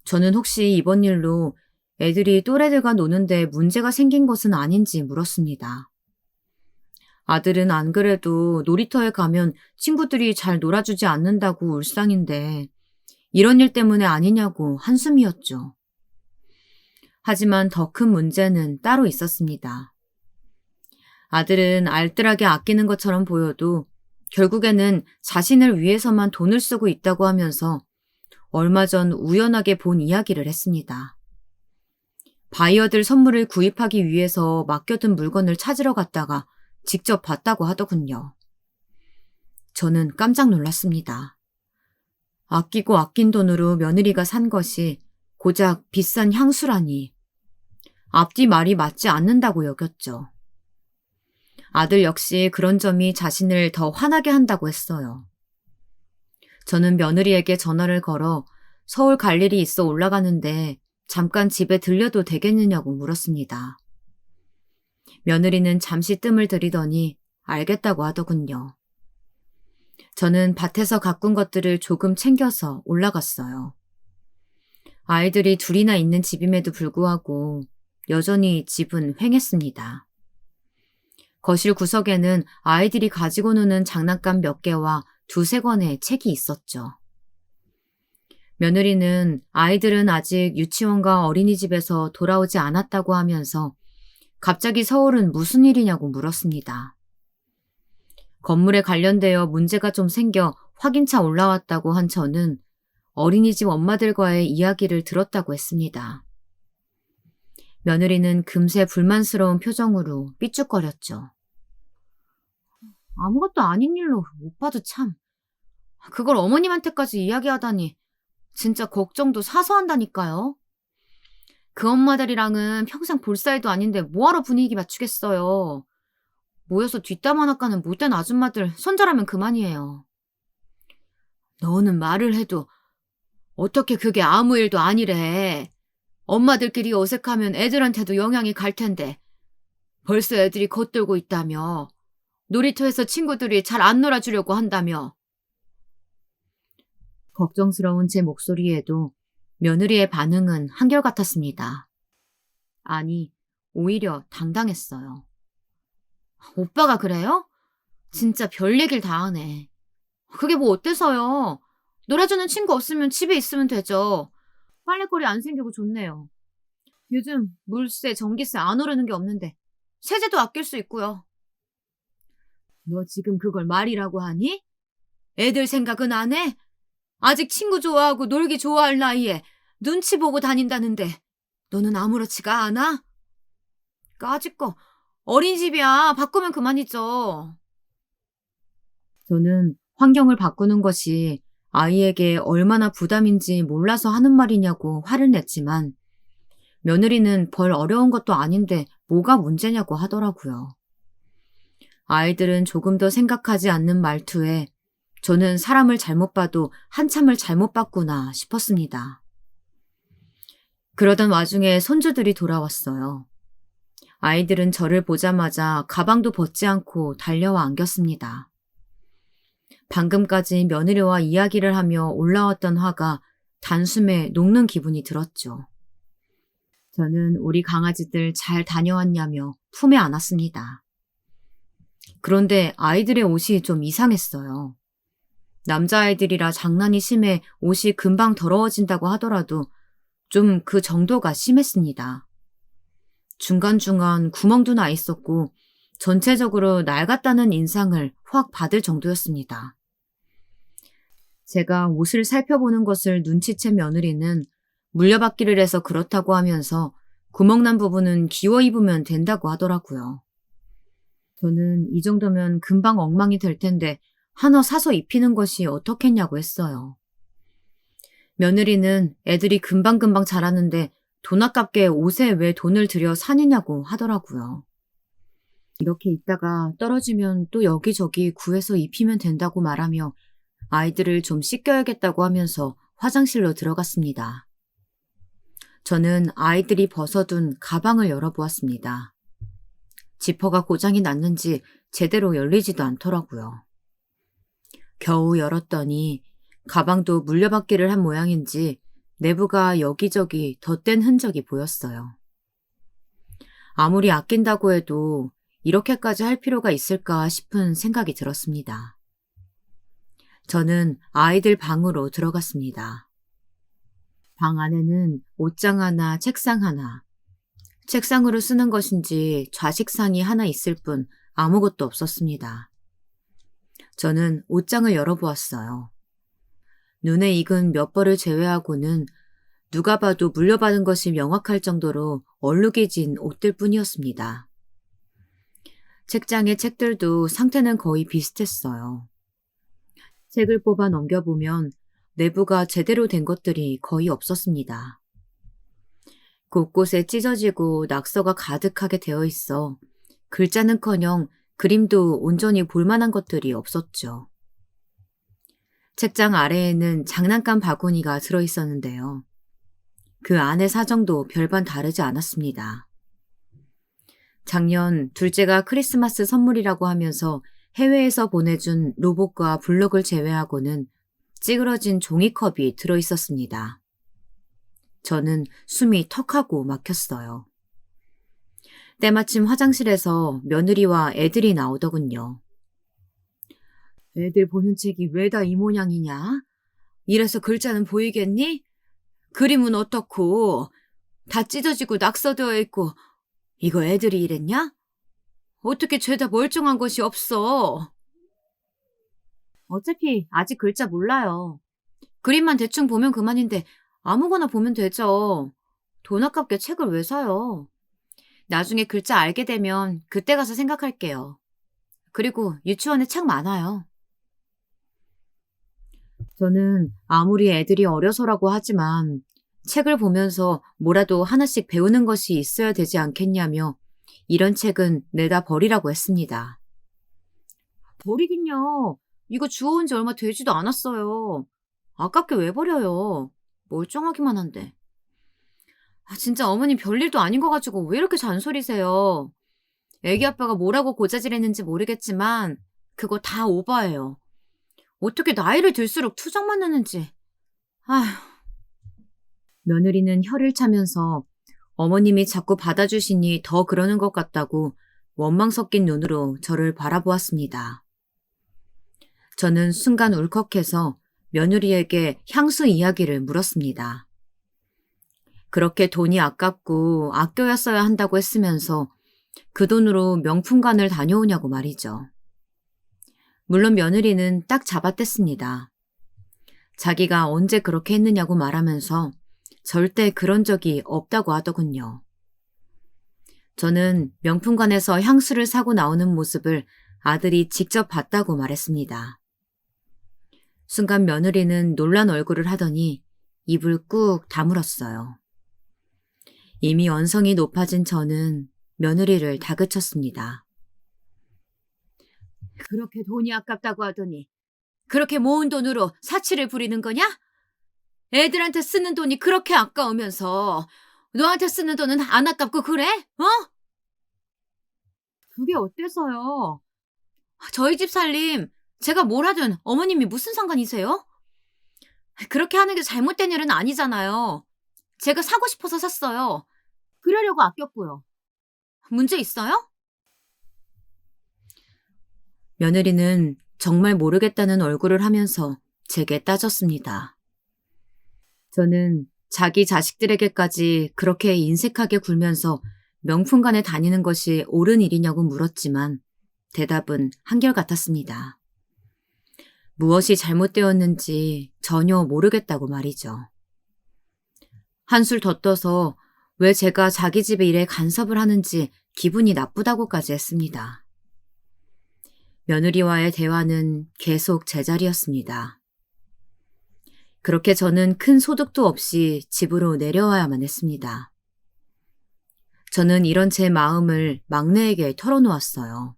저는 혹시 이번 일로 애들이 또래들과 노는데 문제가 생긴 것은 아닌지 물었습니다. 아들은 안 그래도 놀이터에 가면 친구들이 잘 놀아주지 않는다고 울상인데 이런 일 때문에 아니냐고 한숨이었죠. 하지만 더 큰 문제는 따로 있었습니다. 아들은 알뜰하게 아끼는 것처럼 보여도 결국에는 자신을 위해서만 돈을 쓰고 있다고 하면서 얼마 전 우연하게 본 이야기를 했습니다. 바이어들 선물을 구입하기 위해서 맡겨둔 물건을 찾으러 갔다가 직접 봤다고 하더군요. 저는 깜짝 놀랐습니다. 아끼고 아낀 돈으로 며느리가 산 것이 고작 비싼 향수라니. 앞뒤 말이 맞지 않는다고 여겼죠. 아들 역시 그런 점이 자신을 더 화나게 한다고 했어요. 저는 며느리에게 전화를 걸어 서울 갈 일이 있어 올라가는데 잠깐 집에 들려도 되겠느냐고 물었습니다. 며느리는 잠시 뜸을 들이더니 알겠다고 하더군요. 저는 밭에서 가꾼 것들을 조금 챙겨서 올라갔어요. 아이들이 둘이나 있는 집임에도 불구하고 여전히 집은 휑했습니다. 거실 구석에는 아이들이 가지고 노는 장난감 몇 개와 두세 권의 책이 있었죠. 며느리는 아이들은 아직 유치원과 어린이집에서 돌아오지 않았다고 하면서 갑자기 서울은 무슨 일이냐고 물었습니다. 건물에 관련되어 문제가 좀 생겨 확인차 올라왔다고 한 저는 어린이집 엄마들과의 이야기를 들었다고 했습니다. 며느리는 금세 불만스러운 표정으로 삐죽거렸죠. 아무것도 아닌 일로 오빠도 참. 그걸 어머님한테까지 이야기하다니 진짜 걱정도 사서 한다니까요. 그 엄마들이랑은 평생 볼 사이도 아닌데 뭐하러 분위기 맞추겠어요. 모여서 뒷담 하나 까는 못된 아줌마들 손절하면 그만이에요. 너는 말을 해도 어떻게 그게 아무 일도 아니래. 엄마들끼리 어색하면 애들한테도 영향이 갈 텐데 벌써 애들이 겉돌고 있다며. 놀이터에서 친구들이 잘 안 놀아주려고 한다며. 걱정스러운 제 목소리에도 며느리의 반응은 한결같았습니다. 아니, 오히려 당당했어요. 오빠가 그래요? 진짜 별 얘기를 다 하네. 그게 뭐 어때서요? 놀아주는 친구 없으면 집에 있으면 되죠. 빨래거리 안 생기고 좋네요. 요즘 물세, 전기세 안 오르는 게 없는데 세제도 아낄 수 있고요. 너 지금 그걸 말이라고 하니? 애들 생각은 안 해? 아직 친구 좋아하고 놀기 좋아할 나이에 눈치 보고 다닌다는데 너는 아무렇지가 않아? 까짓거 어린이집이야. 바꾸면 그만이죠. 저는 환경을 바꾸는 것이 아이에게 얼마나 부담인지 몰라서 하는 말이냐고 화를 냈지만 며느리는 벌 어려운 것도 아닌데 뭐가 문제냐고 하더라고요. 아이들은 조금 더 생각하지 않는 말투에 저는 사람을 잘못 봐도 한참을 잘못 봤구나 싶었습니다. 그러던 와중에 손주들이 돌아왔어요. 아이들은 저를 보자마자 가방도 벗지 않고 달려와 안겼습니다. 방금까지 며느리와 이야기를 하며 올라왔던 화가 단숨에 녹는 기분이 들었죠. 저는 우리 강아지들 잘 다녀왔냐며 품에 안았습니다. 그런데 아이들의 옷이 좀 이상했어요. 남자아이들이라 장난이 심해 옷이 금방 더러워진다고 하더라도 좀 그 정도가 심했습니다. 중간중간 구멍도 나 있었고 전체적으로 낡았다는 인상을 확 받을 정도였습니다. 제가 옷을 살펴보는 것을 눈치챈 며느리는 물려받기를 해서 그렇다고 하면서 구멍난 부분은 기워 입으면 된다고 하더라고요. 저는 이 정도면 금방 엉망이 될 텐데 하나 사서 입히는 것이 어떻겠냐고 했어요. 며느리는 애들이 금방금방 자라는데 돈 아깝게 옷에 왜 돈을 들여 사느냐고 하더라고요. 이렇게 있다가 떨어지면 또 여기저기 구해서 입히면 된다고 말하며 아이들을 좀 씻겨야겠다고 하면서 화장실로 들어갔습니다. 저는 아이들이 벗어둔 가방을 열어보았습니다. 지퍼가 고장이 났는지 제대로 열리지도 않더라고요. 겨우 열었더니 가방도 물려받기를 한 모양인지 내부가 여기저기 덧댄 흔적이 보였어요. 아무리 아낀다고 해도 이렇게까지 할 필요가 있을까 싶은 생각이 들었습니다. 저는 아이들 방으로 들어갔습니다. 방 안에는 옷장 하나, 책상 하나, 책상으로 쓰는 것인지 좌식상이 하나 있을 뿐 아무것도 없었습니다. 저는 옷장을 열어보았어요. 눈에 익은 몇 벌을 제외하고는 누가 봐도 물려받은 것이 명확할 정도로 얼룩해진 옷들 뿐이었습니다. 책장의 책들도 상태는 거의 비슷했어요. 책을 뽑아 넘겨보면 내부가 제대로 된 것들이 거의 없었습니다. 곳곳에 찢어지고 낙서가 가득하게 되어 있어 글자는커녕 그림도 온전히 볼만한 것들이 없었죠. 책장 아래에는 장난감 바구니가 들어있었는데요. 그 안의 사정도 별반 다르지 않았습니다. 작년 둘째가 크리스마스 선물이라고 하면서 해외에서 보내준 로봇과 블럭을 제외하고는 찌그러진 종이컵이 들어있었습니다. 저는 숨이 턱하고 막혔어요. 때마침 화장실에서 며느리와 애들이 나오더군요. 애들 보는 책이 왜 다 이 모양이냐? 이래서 글자는 보이겠니? 그림은 어떻고? 다 찢어지고 낙서되어 있고 이거 애들이 이랬냐? 어떻게 죄다 멀쩡한 것이 없어? 어차피 아직 글자 몰라요. 그림만 대충 보면 그만인데 아무거나 보면 되죠. 돈 아깝게 책을 왜 사요? 나중에 글자 알게 되면 그때 가서 생각할게요. 그리고 유치원에 책 많아요. 저는 아무리 애들이 어려서라고 하지만 책을 보면서 뭐라도 하나씩 배우는 것이 있어야 되지 않겠냐며 이런 책은 내다 버리라고 했습니다. 버리긴요. 이거 주워온 지 얼마 되지도 않았어요. 아깝게 왜 버려요. 멀쩡하기만 한데. 진짜 어머님 별일도 아닌 거 가지고 왜 이렇게 잔소리세요. 애기 아빠가 뭐라고 고자질했는지 모르겠지만 그거 다 오바예요. 어떻게 나이를 들수록 투정만 내는지. 아휴. 며느리는 혀를 차면서 어머님이 자꾸 받아주시니 더 그러는 것 같다고 원망 섞인 눈으로 저를 바라보았습니다. 저는 순간 울컥해서 며느리에게 향수 이야기를 물었습니다. 그렇게 돈이 아깝고 아껴야 써야 한다고 했으면서 그 돈으로 명품관을 다녀오냐고 말이죠. 물론 며느리는 딱 잡아댔습니다. 자기가 언제 그렇게 했느냐고 말하면서 절대 그런 적이 없다고 하더군요. 저는 명품관에서 향수를 사고 나오는 모습을 아들이 직접 봤다고 말했습니다. 순간 며느리는 놀란 얼굴을 하더니 입을 꾹 다물었어요. 이미 언성이 높아진 저는 며느리를 다그쳤습니다. 그렇게 돈이 아깝다고 하더니 그렇게 모은 돈으로 사치를 부리는 거냐? 애들한테 쓰는 돈이 그렇게 아까우면서 너한테 쓰는 돈은 안 아깝고 그래? 어? 그게 어때서요? 저희 집 살림 제가 뭘 하든 어머님이 무슨 상관이세요? 그렇게 하는 게 잘못된 일은 아니잖아요. 제가 사고 싶어서 샀어요. 그러려고 아꼈고요. 문제 있어요? 며느리는 정말 모르겠다는 얼굴을 하면서 제게 따졌습니다. 저는 자기 자식들에게까지 그렇게 인색하게 굴면서 명품관에 다니는 것이 옳은 일이냐고 물었지만 대답은 한결같았습니다. 무엇이 잘못되었는지 전혀 모르겠다고 말이죠. 한술 더 떠서 왜 제가 자기 집의 일에 간섭을 하는지 기분이 나쁘다고까지 했습니다. 며느리와의 대화는 계속 제자리였습니다. 그렇게 저는 큰 소득도 없이 집으로 내려와야만 했습니다. 저는 이런 제 마음을 막내에게 털어놓았어요.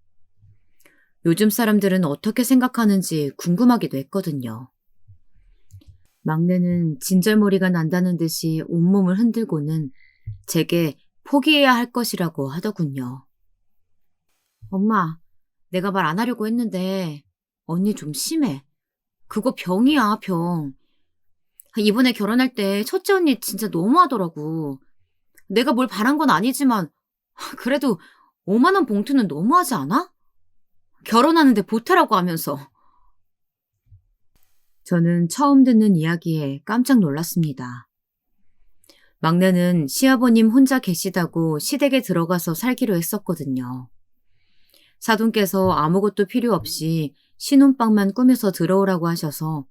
요즘 사람들은 어떻게 생각하는지 궁금하기도 했거든요. 막내는 진절머리가 난다는 듯이 온몸을 흔들고는 제게 포기해야 할 것이라고 하더군요. 엄마, 내가 말 안 하려고 했는데 언니 좀 심해. 그거 병이야, 병. 이번에 결혼할 때 첫째 언니 진짜 너무하더라고. 내가 뭘 바란 건 아니지만 그래도 5만 원 봉투는 너무하지 않아? 결혼하는데 보태라고 하면서. 저는 처음 듣는 이야기에 깜짝 놀랐습니다. 막내는 시아버님 혼자 계시다고 시댁에 들어가서 살기로 했었거든요. 사돈께서 아무것도 필요 없이 신혼방만 꾸며서 들어오라고 하셔서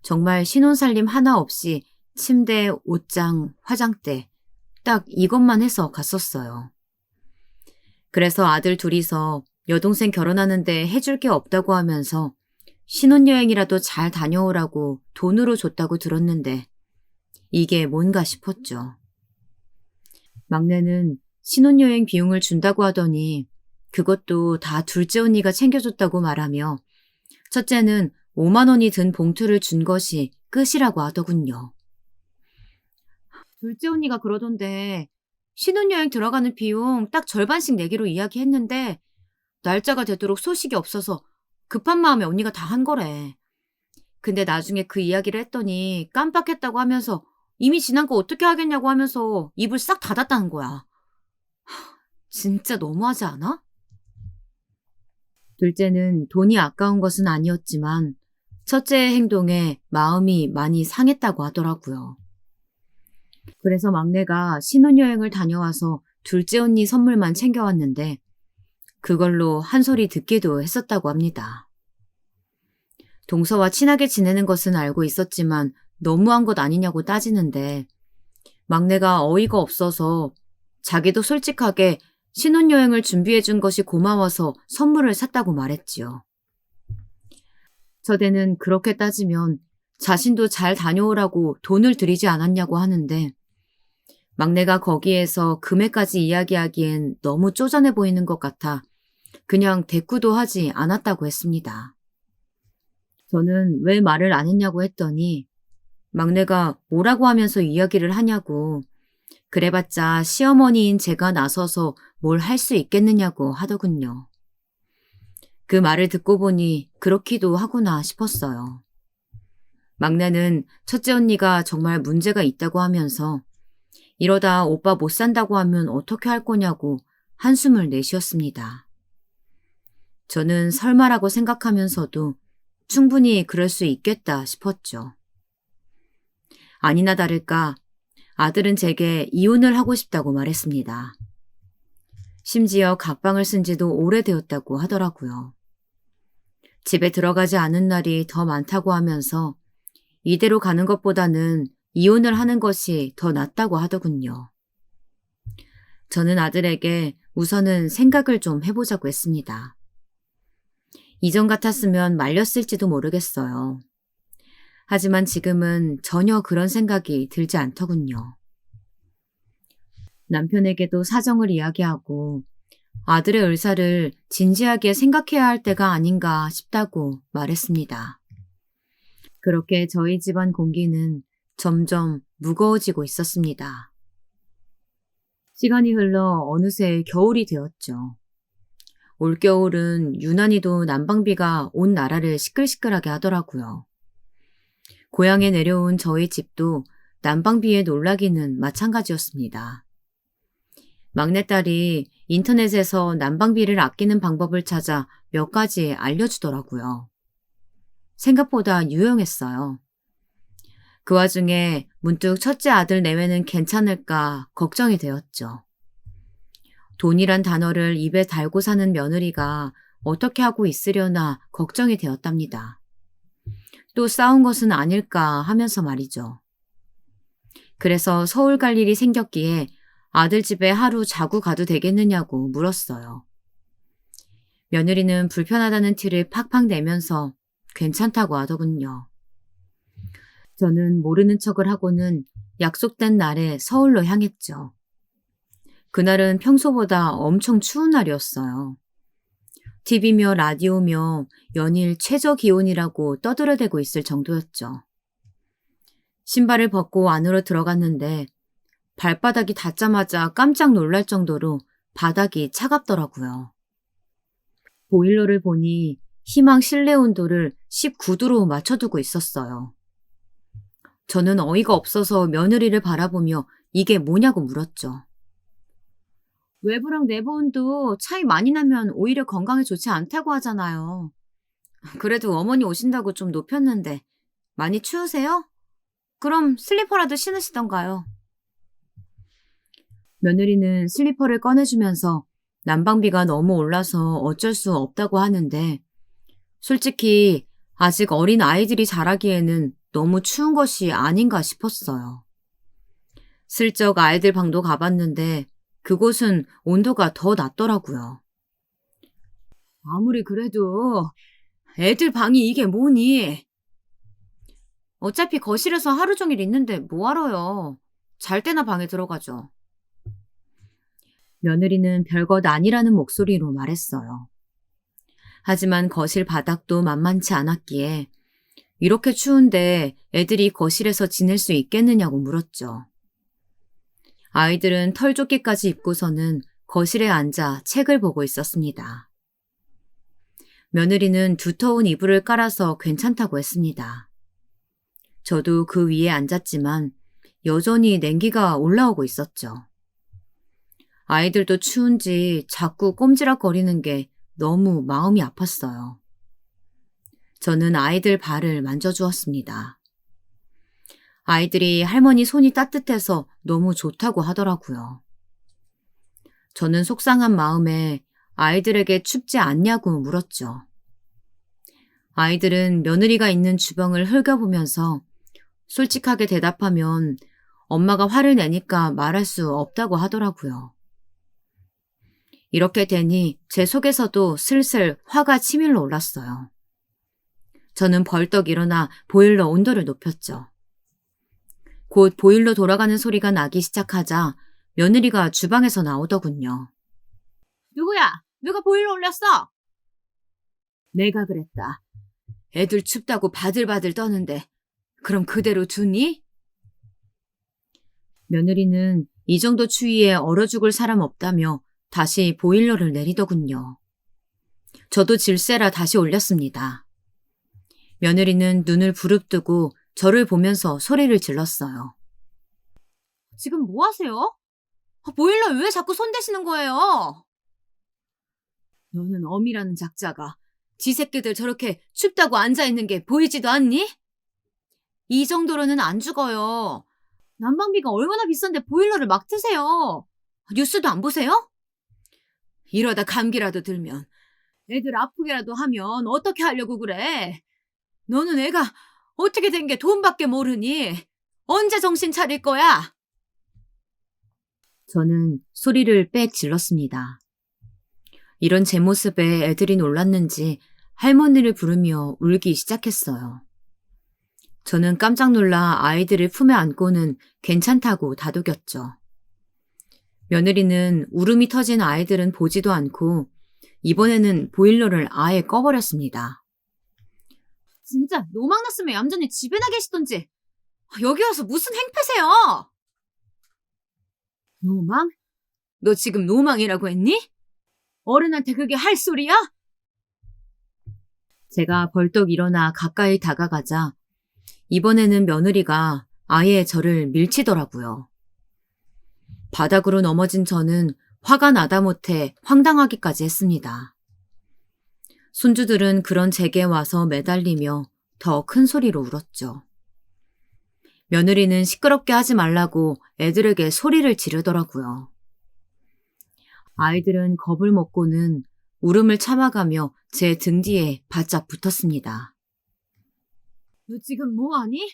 정말 신혼살림 하나 없이 침대, 옷장, 화장대 딱 이것만 해서 갔었어요. 그래서 아들 둘이서 여동생 결혼하는데 해줄 게 없다고 하면서 신혼여행이라도 잘 다녀오라고 돈으로 줬다고 들었는데 이게 뭔가 싶었죠. 막내는 신혼여행 비용을 준다고 하더니 그것도 다 둘째 언니가 챙겨줬다고 말하며 첫째는 5만 원이 든 봉투를 준 것이 끝이라고 하더군요. 둘째 언니가 그러던데 신혼여행 들어가는 비용 딱 절반씩 내기로 이야기했는데 날짜가 되도록 소식이 없어서 급한 마음에 언니가 다 한 거래. 근데 나중에 그 이야기를 했더니 깜빡했다고 하면서 이미 지난 거 어떻게 하겠냐고 하면서 입을 싹 닫았다는 거야. 진짜 너무하지 않아? 둘째는 돈이 아까운 것은 아니었지만 첫째의 행동에 마음이 많이 상했다고 하더라고요. 그래서 막내가 신혼여행을 다녀와서 둘째 언니 선물만 챙겨왔는데 그걸로 한 소리 듣기도 했었다고 합니다. 동서와 친하게 지내는 것은 알고 있었지만 너무한 것 아니냐고 따지는데 막내가 어이가 없어서 자기도 솔직하게 신혼여행을 준비해준 것이 고마워서 선물을 샀다고 말했지요. 저대는 그렇게 따지면 자신도 잘 다녀오라고 돈을 들이지 않았냐고 하는데 막내가 거기에서 금액까지 이야기하기엔 너무 쪼잔해 보이는 것 같아 그냥 대꾸도 하지 않았다고 했습니다. 저는 왜 말을 안 했냐고 했더니 막내가 뭐라고 하면서 이야기를 하냐고 그래봤자 시어머니인 제가 나서서 뭘 할 수 있겠느냐고 하더군요. 그 말을 듣고 보니 그렇기도 하구나 싶었어요. 막내는 첫째 언니가 정말 문제가 있다고 하면서 이러다 오빠 못 산다고 하면 어떻게 할 거냐고 한숨을 내쉬었습니다. 저는 설마라고 생각하면서도 충분히 그럴 수 있겠다 싶었죠. 아니나 다를까 아들은 제게 이혼을 하고 싶다고 말했습니다. 심지어 각방을 쓴 지도 오래되었다고 하더라고요. 집에 들어가지 않은 날이 더 많다고 하면서 이대로 가는 것보다는 이혼을 하는 것이 더 낫다고 하더군요. 저는 아들에게 우선은 생각을 좀 해보자고 했습니다. 이전 같았으면 말렸을지도 모르겠어요. 하지만 지금은 전혀 그런 생각이 들지 않더군요. 남편에게도 사정을 이야기하고 아들의 의사를 진지하게 생각해야 할 때가 아닌가 싶다고 말했습니다. 그렇게 저희 집안 공기는 점점 무거워지고 있었습니다. 시간이 흘러 어느새 겨울이 되었죠. 올겨울은 유난히도 난방비가 온 나라를 시끌시끌하게 하더라고요. 고향에 내려온 저희 집도 난방비에 놀라기는 마찬가지였습니다. 막내딸이 인터넷에서 난방비를 아끼는 방법을 찾아 몇 가지 알려주더라고요. 생각보다 유용했어요. 그 와중에 문득 첫째 아들 내외는 괜찮을까 걱정이 되었죠. 돈이란 단어를 입에 달고 사는 며느리가 어떻게 하고 있으려나 걱정이 되었답니다. 또 싸운 것은 아닐까 하면서 말이죠. 그래서 서울 갈 일이 생겼기에 아들 집에 하루 자고 가도 되겠느냐고 물었어요. 며느리는 불편하다는 티를 팍팍 내면서 괜찮다고 하더군요. 저는 모르는 척을 하고는 약속된 날에 서울로 향했죠. 그날은 평소보다 엄청 추운 날이었어요. TV며 라디오며 연일 최저 기온이라고 떠들어대고 있을 정도였죠. 신발을 벗고 안으로 들어갔는데 발바닥이 닿자마자 깜짝 놀랄 정도로 바닥이 차갑더라고요. 보일러를 보니 희망 실내 온도를 19도로 맞춰두고 있었어요. 저는 어이가 없어서 며느리를 바라보며 이게 뭐냐고 물었죠. 외부랑 내부 온도 차이 많이 나면 오히려 건강에 좋지 않다고 하잖아요. 그래도 어머니 오신다고 좀 높였는데 많이 추우세요? 그럼 슬리퍼라도 신으시던가요. 며느리는 슬리퍼를 꺼내주면서 난방비가 너무 올라서 어쩔 수 없다고 하는데 솔직히 아직 어린 아이들이 자라기에는 너무 추운 것이 아닌가 싶었어요. 슬쩍 아이들 방도 가봤는데 그곳은 온도가 더 낮더라고요. 아무리 그래도 애들 방이 이게 뭐니? 어차피 거실에서 하루 종일 있는데 뭐하러요. 잘 때나 방에 들어가죠. 며느리는 별것 아니라는 목소리로 말했어요. 하지만 거실 바닥도 만만치 않았기에 이렇게 추운데 애들이 거실에서 지낼 수 있겠느냐고 물었죠. 아이들은 털조끼까지 입고서는 거실에 앉아 책을 보고 있었습니다. 며느리는 두터운 이불을 깔아서 괜찮다고 했습니다. 저도 그 위에 앉았지만 여전히 냉기가 올라오고 있었죠. 아이들도 추운지 자꾸 꼼지락거리는 게 너무 마음이 아팠어요. 저는 아이들 발을 만져주었습니다. 아이들이 할머니 손이 따뜻해서 너무 좋다고 하더라고요. 저는 속상한 마음에 아이들에게 춥지 않냐고 물었죠. 아이들은 며느리가 있는 주방을 흘겨보면서 솔직하게 대답하면 엄마가 화를 내니까 말할 수 없다고 하더라고요. 이렇게 되니 제 속에서도 슬슬 화가 치밀러 올랐어요. 저는 벌떡 일어나 보일러 온도를 높였죠. 곧 보일러 돌아가는 소리가 나기 시작하자 며느리가 주방에서 나오더군요. 누구야? 누가 보일러 올렸어? 내가 그랬다. 애들 춥다고 바들바들 떠는데 그럼 그대로 두니? 며느리는 이 정도 추위에 얼어 죽을 사람 없다며 다시 보일러를 내리더군요. 저도 질세라 다시 올렸습니다. 며느리는 눈을 부릅뜨고 저를 보면서 소리를 질렀어요. 지금 뭐 하세요? 보일러 왜 자꾸 손대시는 거예요? 너는 어미라는 작자가 지 새끼들 저렇게 춥다고 앉아있는 게 보이지도 않니? 이 정도로는 안 죽어요. 난방비가 얼마나 비싼데 보일러를 막 트세요. 뉴스도 안 보세요? 이러다 감기라도 들면 애들 아프게라도 하면 어떻게 하려고 그래? 너는 애가 어떻게 된 게 돈밖에 모르니? 언제 정신 차릴 거야? 저는 소리를 빽 질렀습니다. 이런 제 모습에 애들이 놀랐는지 할머니를 부르며 울기 시작했어요. 저는 깜짝 놀라 아이들을 품에 안고는 괜찮다고 다독였죠. 며느리는 울음이 터진 아이들은 보지도 않고 이번에는 보일러를 아예 꺼버렸습니다. 진짜 노망 났으면 얌전히 집에나 계시던지. 여기 와서 무슨 행패세요? 노망? 너 지금 노망이라고 했니? 어른한테 그게 할 소리야? 제가 벌떡 일어나 가까이 다가가자 이번에는 며느리가 아예 저를 밀치더라고요. 바닥으로 넘어진 저는 화가 나다 못해 황당하기까지 했습니다. 손주들은 그런 제게 와서 매달리며 더 큰 소리로 울었죠. 며느리는 시끄럽게 하지 말라고 애들에게 소리를 지르더라고요. 아이들은 겁을 먹고는 울음을 참아가며 제 등 뒤에 바짝 붙었습니다. 너 지금 뭐하니?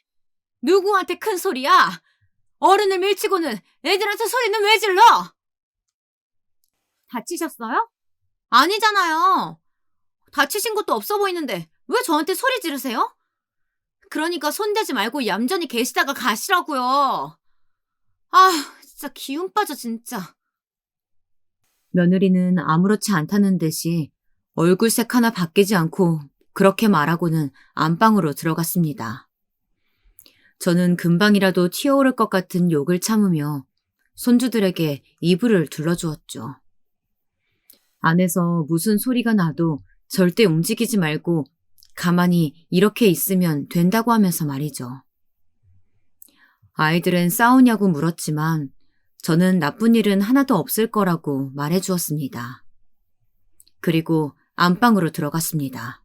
누구한테 큰 소리야? 어른을 밀치고는 애들한테 소리는 왜 질러? 다치셨어요? 아니잖아요. 다치신 것도 없어 보이는데 왜 저한테 소리 지르세요? 그러니까 손대지 말고 얌전히 계시다가 가시라고요. 아, 진짜 기운 빠져 진짜. 며느리는 아무렇지 않다는 듯이 얼굴색 하나 바뀌지 않고 그렇게 말하고는 안방으로 들어갔습니다. 저는 금방이라도 튀어오를 것 같은 욕을 참으며 손주들에게 이불을 둘러주었죠. 안에서 무슨 소리가 나도 절대 움직이지 말고 가만히 이렇게 있으면 된다고 하면서 말이죠. 아이들은 싸우냐고 물었지만 저는 나쁜 일은 하나도 없을 거라고 말해주었습니다. 그리고 안방으로 들어갔습니다.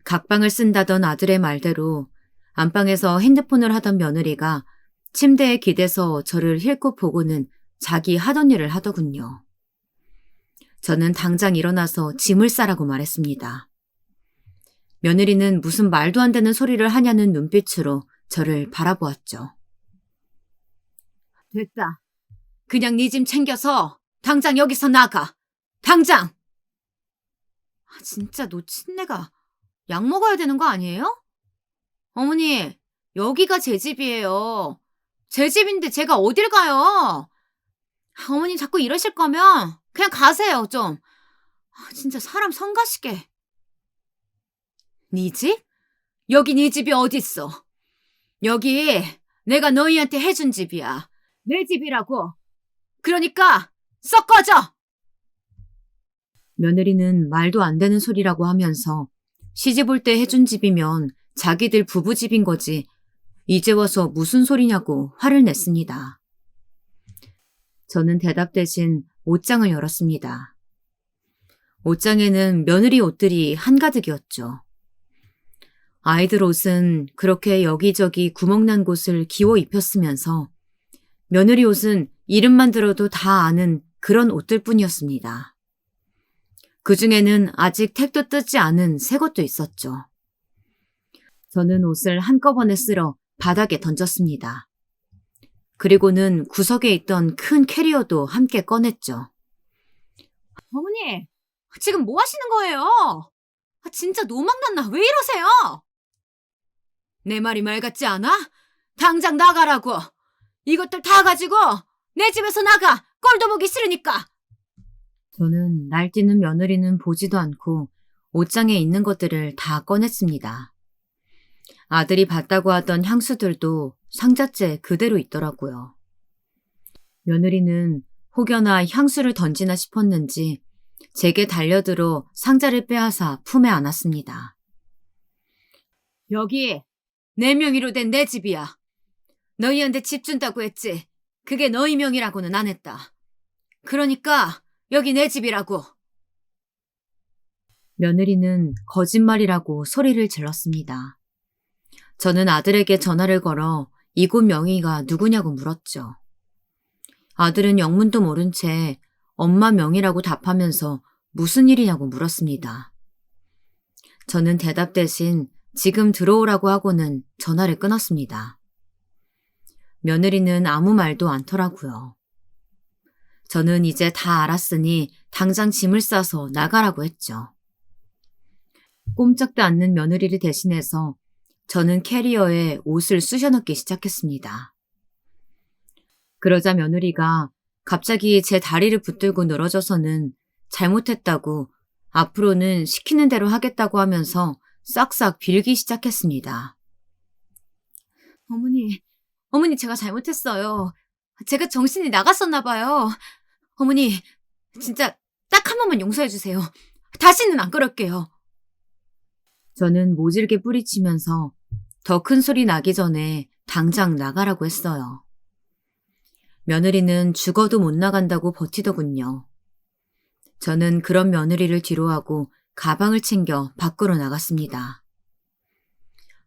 각방을 쓴다던 아들의 말대로 안방에서 핸드폰을 하던 며느리가 침대에 기대서 저를 힐끗 보고는 자기 하던 일을 하더군요. 저는 당장 일어나서 짐을 싸라고 말했습니다. 며느리는 무슨 말도 안 되는 소리를 하냐는 눈빛으로 저를 바라보았죠. 됐다. 그냥 네 짐 챙겨서 당장 여기서 나가. 당장! 진짜 노친내가 약 먹어야 되는 거 아니에요? 어머니, 여기가 제 집이에요. 제 집인데 제가 어딜 가요? 어머니 자꾸 이러실 거면 그냥 가세요, 좀. 진짜 사람 성가시게. 네 집? 여기 네 집이 어딨어? 여기 내가 너희한테 해준 집이야. 내 집이라고. 그러니까 썩 꺼져! 며느리는 말도 안 되는 소리라고 하면서 시집 올 때 해준 집이면 자기들 부부집인 거지 이제 와서 무슨 소리냐고 화를 냈습니다. 저는 대답 대신 옷장을 열었습니다. 옷장에는 며느리 옷들이 한가득이었죠. 아이들 옷은 그렇게 여기저기 구멍난 곳을 기워 입혔으면서 며느리 옷은 이름만 들어도 다 아는 그런 옷들 뿐이었습니다. 그 중에는 아직 택도 뜯지 않은 새 것도 있었죠. 저는 옷을 한꺼번에 쓸어 바닥에 던졌습니다. 그리고는 구석에 있던 큰 캐리어도 함께 꺼냈죠. 어머니, 지금 뭐 하시는 거예요? 진짜 노망났나? 왜 이러세요? 내 말이 말 같지 않아? 당장 나가라고. 이것들 다 가지고 내 집에서 나가. 꼴도 보기 싫으니까. 저는 날뛰는 며느리는 보지도 않고 옷장에 있는 것들을 다 꺼냈습니다. 아들이 봤다고 하던 향수들도 상자째 그대로 있더라고요. 며느리는 혹여나 향수를 던지나 싶었는지 제게 달려들어 상자를 빼앗아 품에 안았습니다. 여기 내 명의로 된 내 집이야. 너희한테 집 준다고 했지. 그게 너희 명의라고는 안 했다. 그러니까 여기 내 집이라고. 며느리는 거짓말이라고 소리를 질렀습니다. 저는 아들에게 전화를 걸어 이곳 명의가 누구냐고 물었죠. 아들은 영문도 모른 채 엄마 명의라고 답하면서 무슨 일이냐고 물었습니다. 저는 대답 대신 지금 들어오라고 하고는 전화를 끊었습니다. 며느리는 아무 말도 않더라고요. 저는 이제 다 알았으니 당장 짐을 싸서 나가라고 했죠. 꼼짝도 않는 며느리를 대신해서 저는 캐리어에 옷을 쑤셔 넣기 시작했습니다. 그러자 며느리가 갑자기 제 다리를 붙들고 늘어져서는 잘못했다고 앞으로는 시키는 대로 하겠다고 하면서 싹싹 빌기 시작했습니다. 어머니 제가 잘못했어요. 제가 정신이 나갔었나 봐요. 어머니 진짜 딱 한 번만 용서해 주세요. 다시는 안 그럴게요. 저는 모질게 뿌리치면서 더 큰 소리 나기 전에 당장 나가라고 했어요. 며느리는 죽어도 못 나간다고 버티더군요. 저는 그런 며느리를 뒤로하고 가방을 챙겨 밖으로 나갔습니다.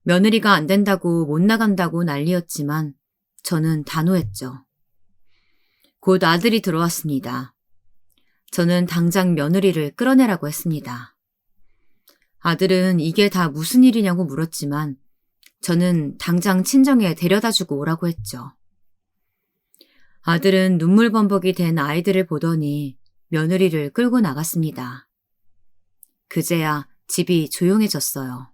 며느리가 안 된다고 못 나간다고 난리였지만 저는 단호했죠. 곧 아들이 들어왔습니다. 저는 당장 며느리를 끌어내라고 했습니다. 아들은 이게 다 무슨 일이냐고 물었지만 저는 당장 친정에 데려다주고 오라고 했죠. 아들은 눈물범벅이 된 아이들을 보더니 며느리를 끌고 나갔습니다. 그제야 집이 조용해졌어요.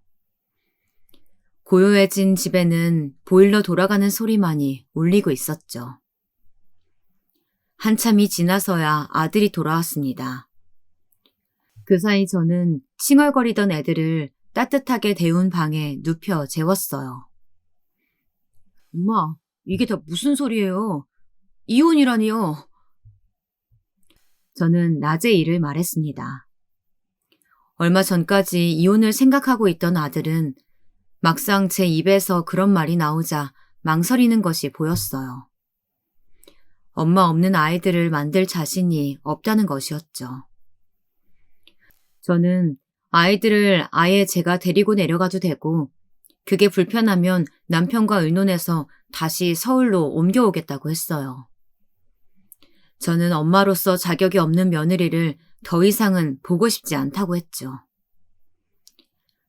고요해진 집에는 보일러 돌아가는 소리만이 울리고 있었죠. 한참이 지나서야 아들이 돌아왔습니다. 그 사이 저는 칭얼거리던 애들을 따뜻하게 데운 방에 눕혀 재웠어요. 엄마, 이게 다 무슨 소리예요? 이혼이라니요. 저는 낮에 일을 말했습니다. 얼마 전까지 이혼을 생각하고 있던 아들은 막상 제 입에서 그런 말이 나오자 망설이는 것이 보였어요. 엄마 없는 아이들을 만들 자신이 없다는 것이었죠. 저는 아이들을 아예 제가 데리고 내려가도 되고 그게 불편하면 남편과 의논해서 다시 서울로 옮겨오겠다고 했어요. 저는 엄마로서 자격이 없는 며느리를 더 이상은 보고 싶지 않다고 했죠.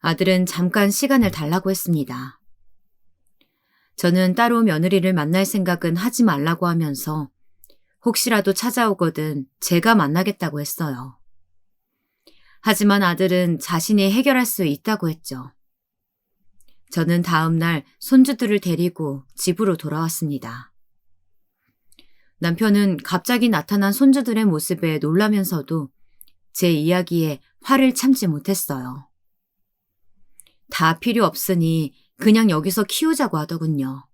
아들은 잠깐 시간을 달라고 했습니다. 저는 따로 며느리를 만날 생각은 하지 말라고 하면서 혹시라도 찾아오거든 제가 만나겠다고 했어요. 하지만 아들은 자신이 해결할 수 있다고 했죠. 저는 다음 날 손주들을 데리고 집으로 돌아왔습니다. 남편은 갑자기 나타난 손주들의 모습에 놀라면서도 제 이야기에 화를 참지 못했어요. 다 필요 없으니 그냥 여기서 키우자고 하더군요.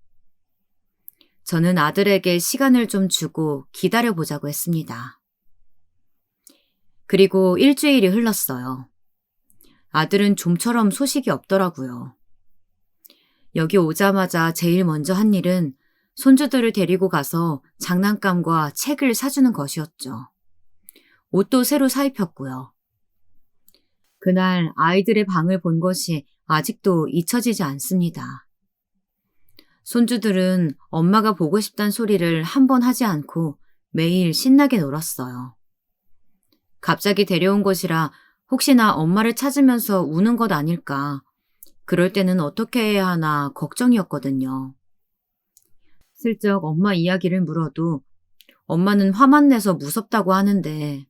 저는 아들에게 시간을 좀 주고 기다려보자고 했습니다. 그리고 일주일이 흘렀어요. 아들은 좀처럼 소식이 없더라고요. 여기 오자마자 제일 먼저 한 일은 손주들을 데리고 가서 장난감과 책을 사주는 것이었죠. 옷도 새로 사입혔고요. 그날 아이들의 방을 본 것이 아직도 잊혀지지 않습니다. 손주들은 엄마가 보고 싶단 소리를 한 번 하지 않고 매일 신나게 놀았어요. 갑자기 데려온 것이라 혹시나 엄마를 찾으면서 우는 것 아닐까, 그럴 때는 어떻게 해야 하나 걱정이었거든요. 슬쩍 엄마 이야기를 물어도 엄마는 화만 내서 무섭다고 하는데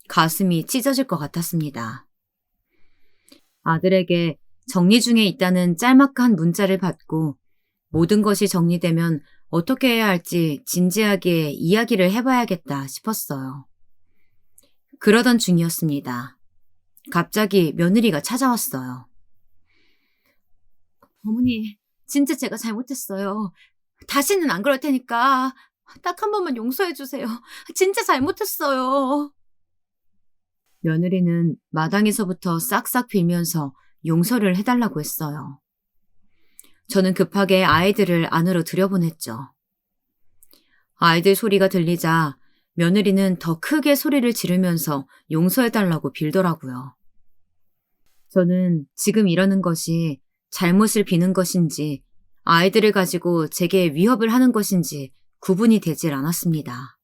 가슴이 찢어질 것 같았습니다. 아들에게 정리 중에 있다는 짤막한 문자를 받고 모든 것이 정리되면 어떻게 해야 할지 진지하게 이야기를 해봐야겠다 싶었어요. 그러던 중이었습니다. 갑자기 며느리가 찾아왔어요. 어머니, 진짜 제가 잘못했어요. 다시는 안 그럴 테니까 딱 한 번만 용서해 주세요. 진짜 잘못했어요. 며느리는 마당에서부터 싹싹 빌면서 용서를 해달라고 했어요. 저는 급하게 아이들을 안으로 들여보냈죠. 아이들 소리가 들리자 며느리는 더 크게 소리를 지르면서 용서해달라고 빌더라고요. 저는 지금 이러는 것이 잘못을 비는 것인지 아이들을 가지고 제게 위협을 하는 것인지 구분이 되질 않았습니다.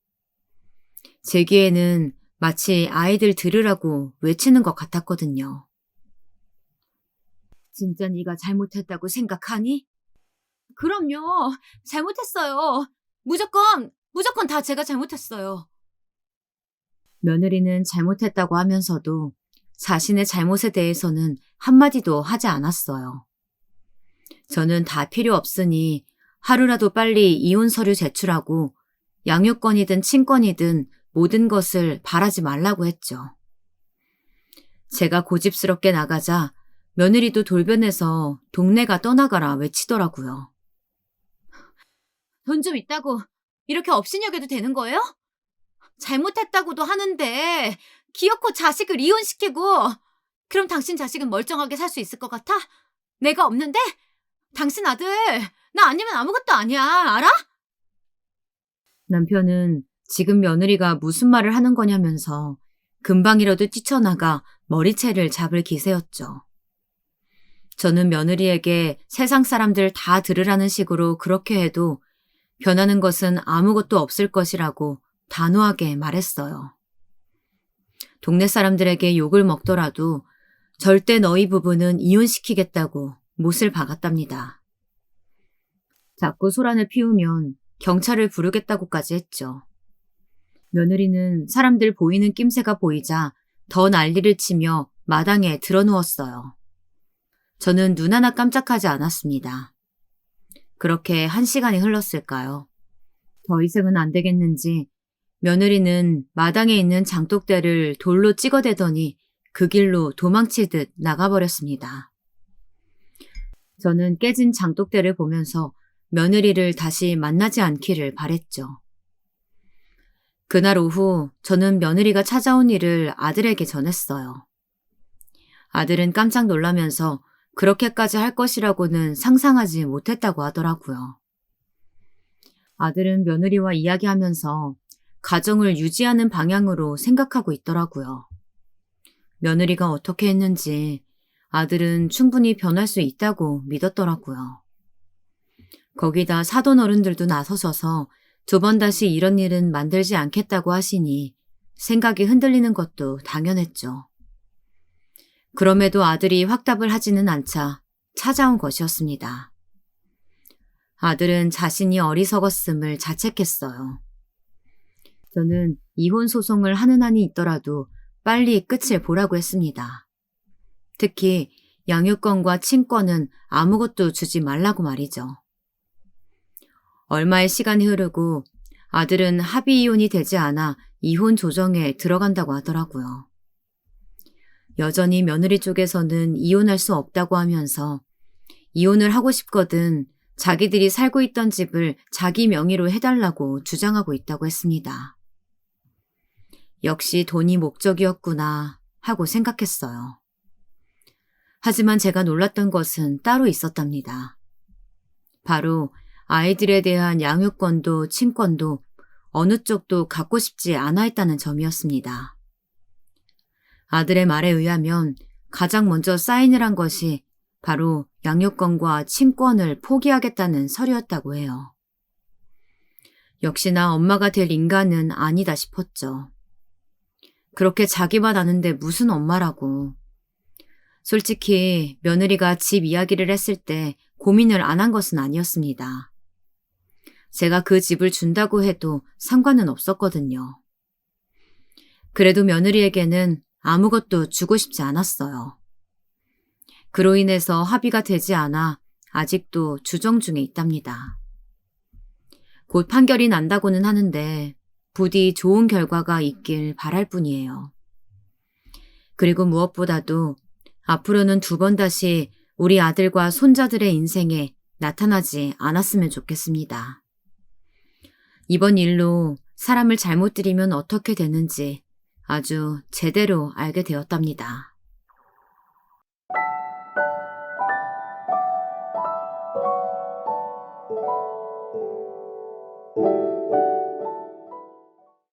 제 귀에는 마치 아이들 들으라고 외치는 것 같았거든요. 진짜 네가 잘못했다고 생각하니? 그럼요. 잘못했어요. 무조건 다 제가 잘못했어요. 며느리는 잘못했다고 하면서도 자신의 잘못에 대해서는 한마디도 하지 않았어요. 저는 다 필요 없으니 하루라도 빨리 이혼 서류 제출하고 양육권이든 친권이든 모든 것을 바라지 말라고 했죠. 제가 고집스럽게 나가자 며느리도 돌변해서 동네가 떠나가라 외치더라고요. 돈 좀 있다고 이렇게 업신여겨도 되는 거예요? 잘못했다고도 하는데 기어코 자식을 이혼시키고 그럼 당신 자식은 멀쩡하게 살 수 있을 것 같아? 내가 없는데? 당신 아들 나 아니면 아무것도 아니야, 알아? 남편은 지금 며느리가 무슨 말을 하는 거냐면서 금방이라도 뛰쳐나가 머리채를 잡을 기세였죠. 저는 며느리에게 세상 사람들 다 들으라는 식으로 그렇게 해도 변하는 것은 아무것도 없을 것이라고 단호하게 말했어요. 동네 사람들에게 욕을 먹더라도 절대 너희 부부는 이혼시키겠다고 못을 박았답니다. 자꾸 소란을 피우면 경찰을 부르겠다고까지 했죠. 며느리는 사람들 보이는 낌새가 보이자 더 난리를 치며 마당에 드러누웠어요. 저는 눈 하나 깜짝하지 않았습니다. 그렇게 1시간이 흘렀을까요? 더 이상은 안 되겠는지 며느리는 마당에 있는 장독대를 돌로 찍어대더니 그 길로 도망치듯 나가버렸습니다. 저는 깨진 장독대를 보면서 며느리를 다시 만나지 않기를 바랬죠. 그날 오후 저는 며느리가 찾아온 일을 아들에게 전했어요. 아들은 깜짝 놀라면서 그렇게까지 할 것이라고는 상상하지 못했다고 하더라고요. 아들은 며느리와 이야기하면서 가정을 유지하는 방향으로 생각하고 있더라고요. 며느리가 어떻게 했는지 아들은 충분히 변할 수 있다고 믿었더라고요. 거기다 사돈 어른들도 나서셔서 2번 다시 이런 일은 만들지 않겠다고 하시니 생각이 흔들리는 것도 당연했죠. 그럼에도 아들이 확답을 하지는 않자 찾아온 것이었습니다. 아들은 자신이 어리석었음을 자책했어요. 저는 이혼 소송을 하는 한이 있더라도 빨리 끝을 보라고 했습니다. 특히 양육권과 친권은 아무것도 주지 말라고 말이죠. 얼마의 시간이 흐르고 아들은 합의 이혼이 되지 않아 이혼 조정에 들어간다고 하더라고요. 여전히 며느리 쪽에서는 이혼할 수 없다고 하면서 이혼을 하고 싶거든 자기들이 살고 있던 집을 자기 명의로 해달라고 주장하고 있다고 했습니다. 역시 돈이 목적이었구나 하고 생각했어요. 하지만 제가 놀랐던 것은 따로 있었답니다. 바로 아이들에 대한 양육권도 친권도 어느 쪽도 갖고 싶지 않아 했다는 점이었습니다. 아들의 말에 의하면 가장 먼저 사인을 한 것이 바로 양육권과 친권을 포기하겠다는 서류였다고 해요. 역시나 엄마가 될 인간은 아니다 싶었죠. 그렇게 자기만 아는데 무슨 엄마라고. 솔직히 며느리가 집 이야기를 했을 때 고민을 안 한 것은 아니었습니다. 제가 그 집을 준다고 해도 상관은 없었거든요. 그래도 며느리에게는 아무것도 주고 싶지 않았어요. 그로 인해서 합의가 되지 않아 아직도 주정 중에 있답니다. 곧 판결이 난다고는 하는데 부디 좋은 결과가 있길 바랄 뿐이에요. 그리고 무엇보다도 앞으로는 2번 다시 우리 아들과 손자들의 인생에 나타나지 않았으면 좋겠습니다. 이번 일로 사람을 잘못 들이면 어떻게 되는지 아주 제대로 알게 되었답니다.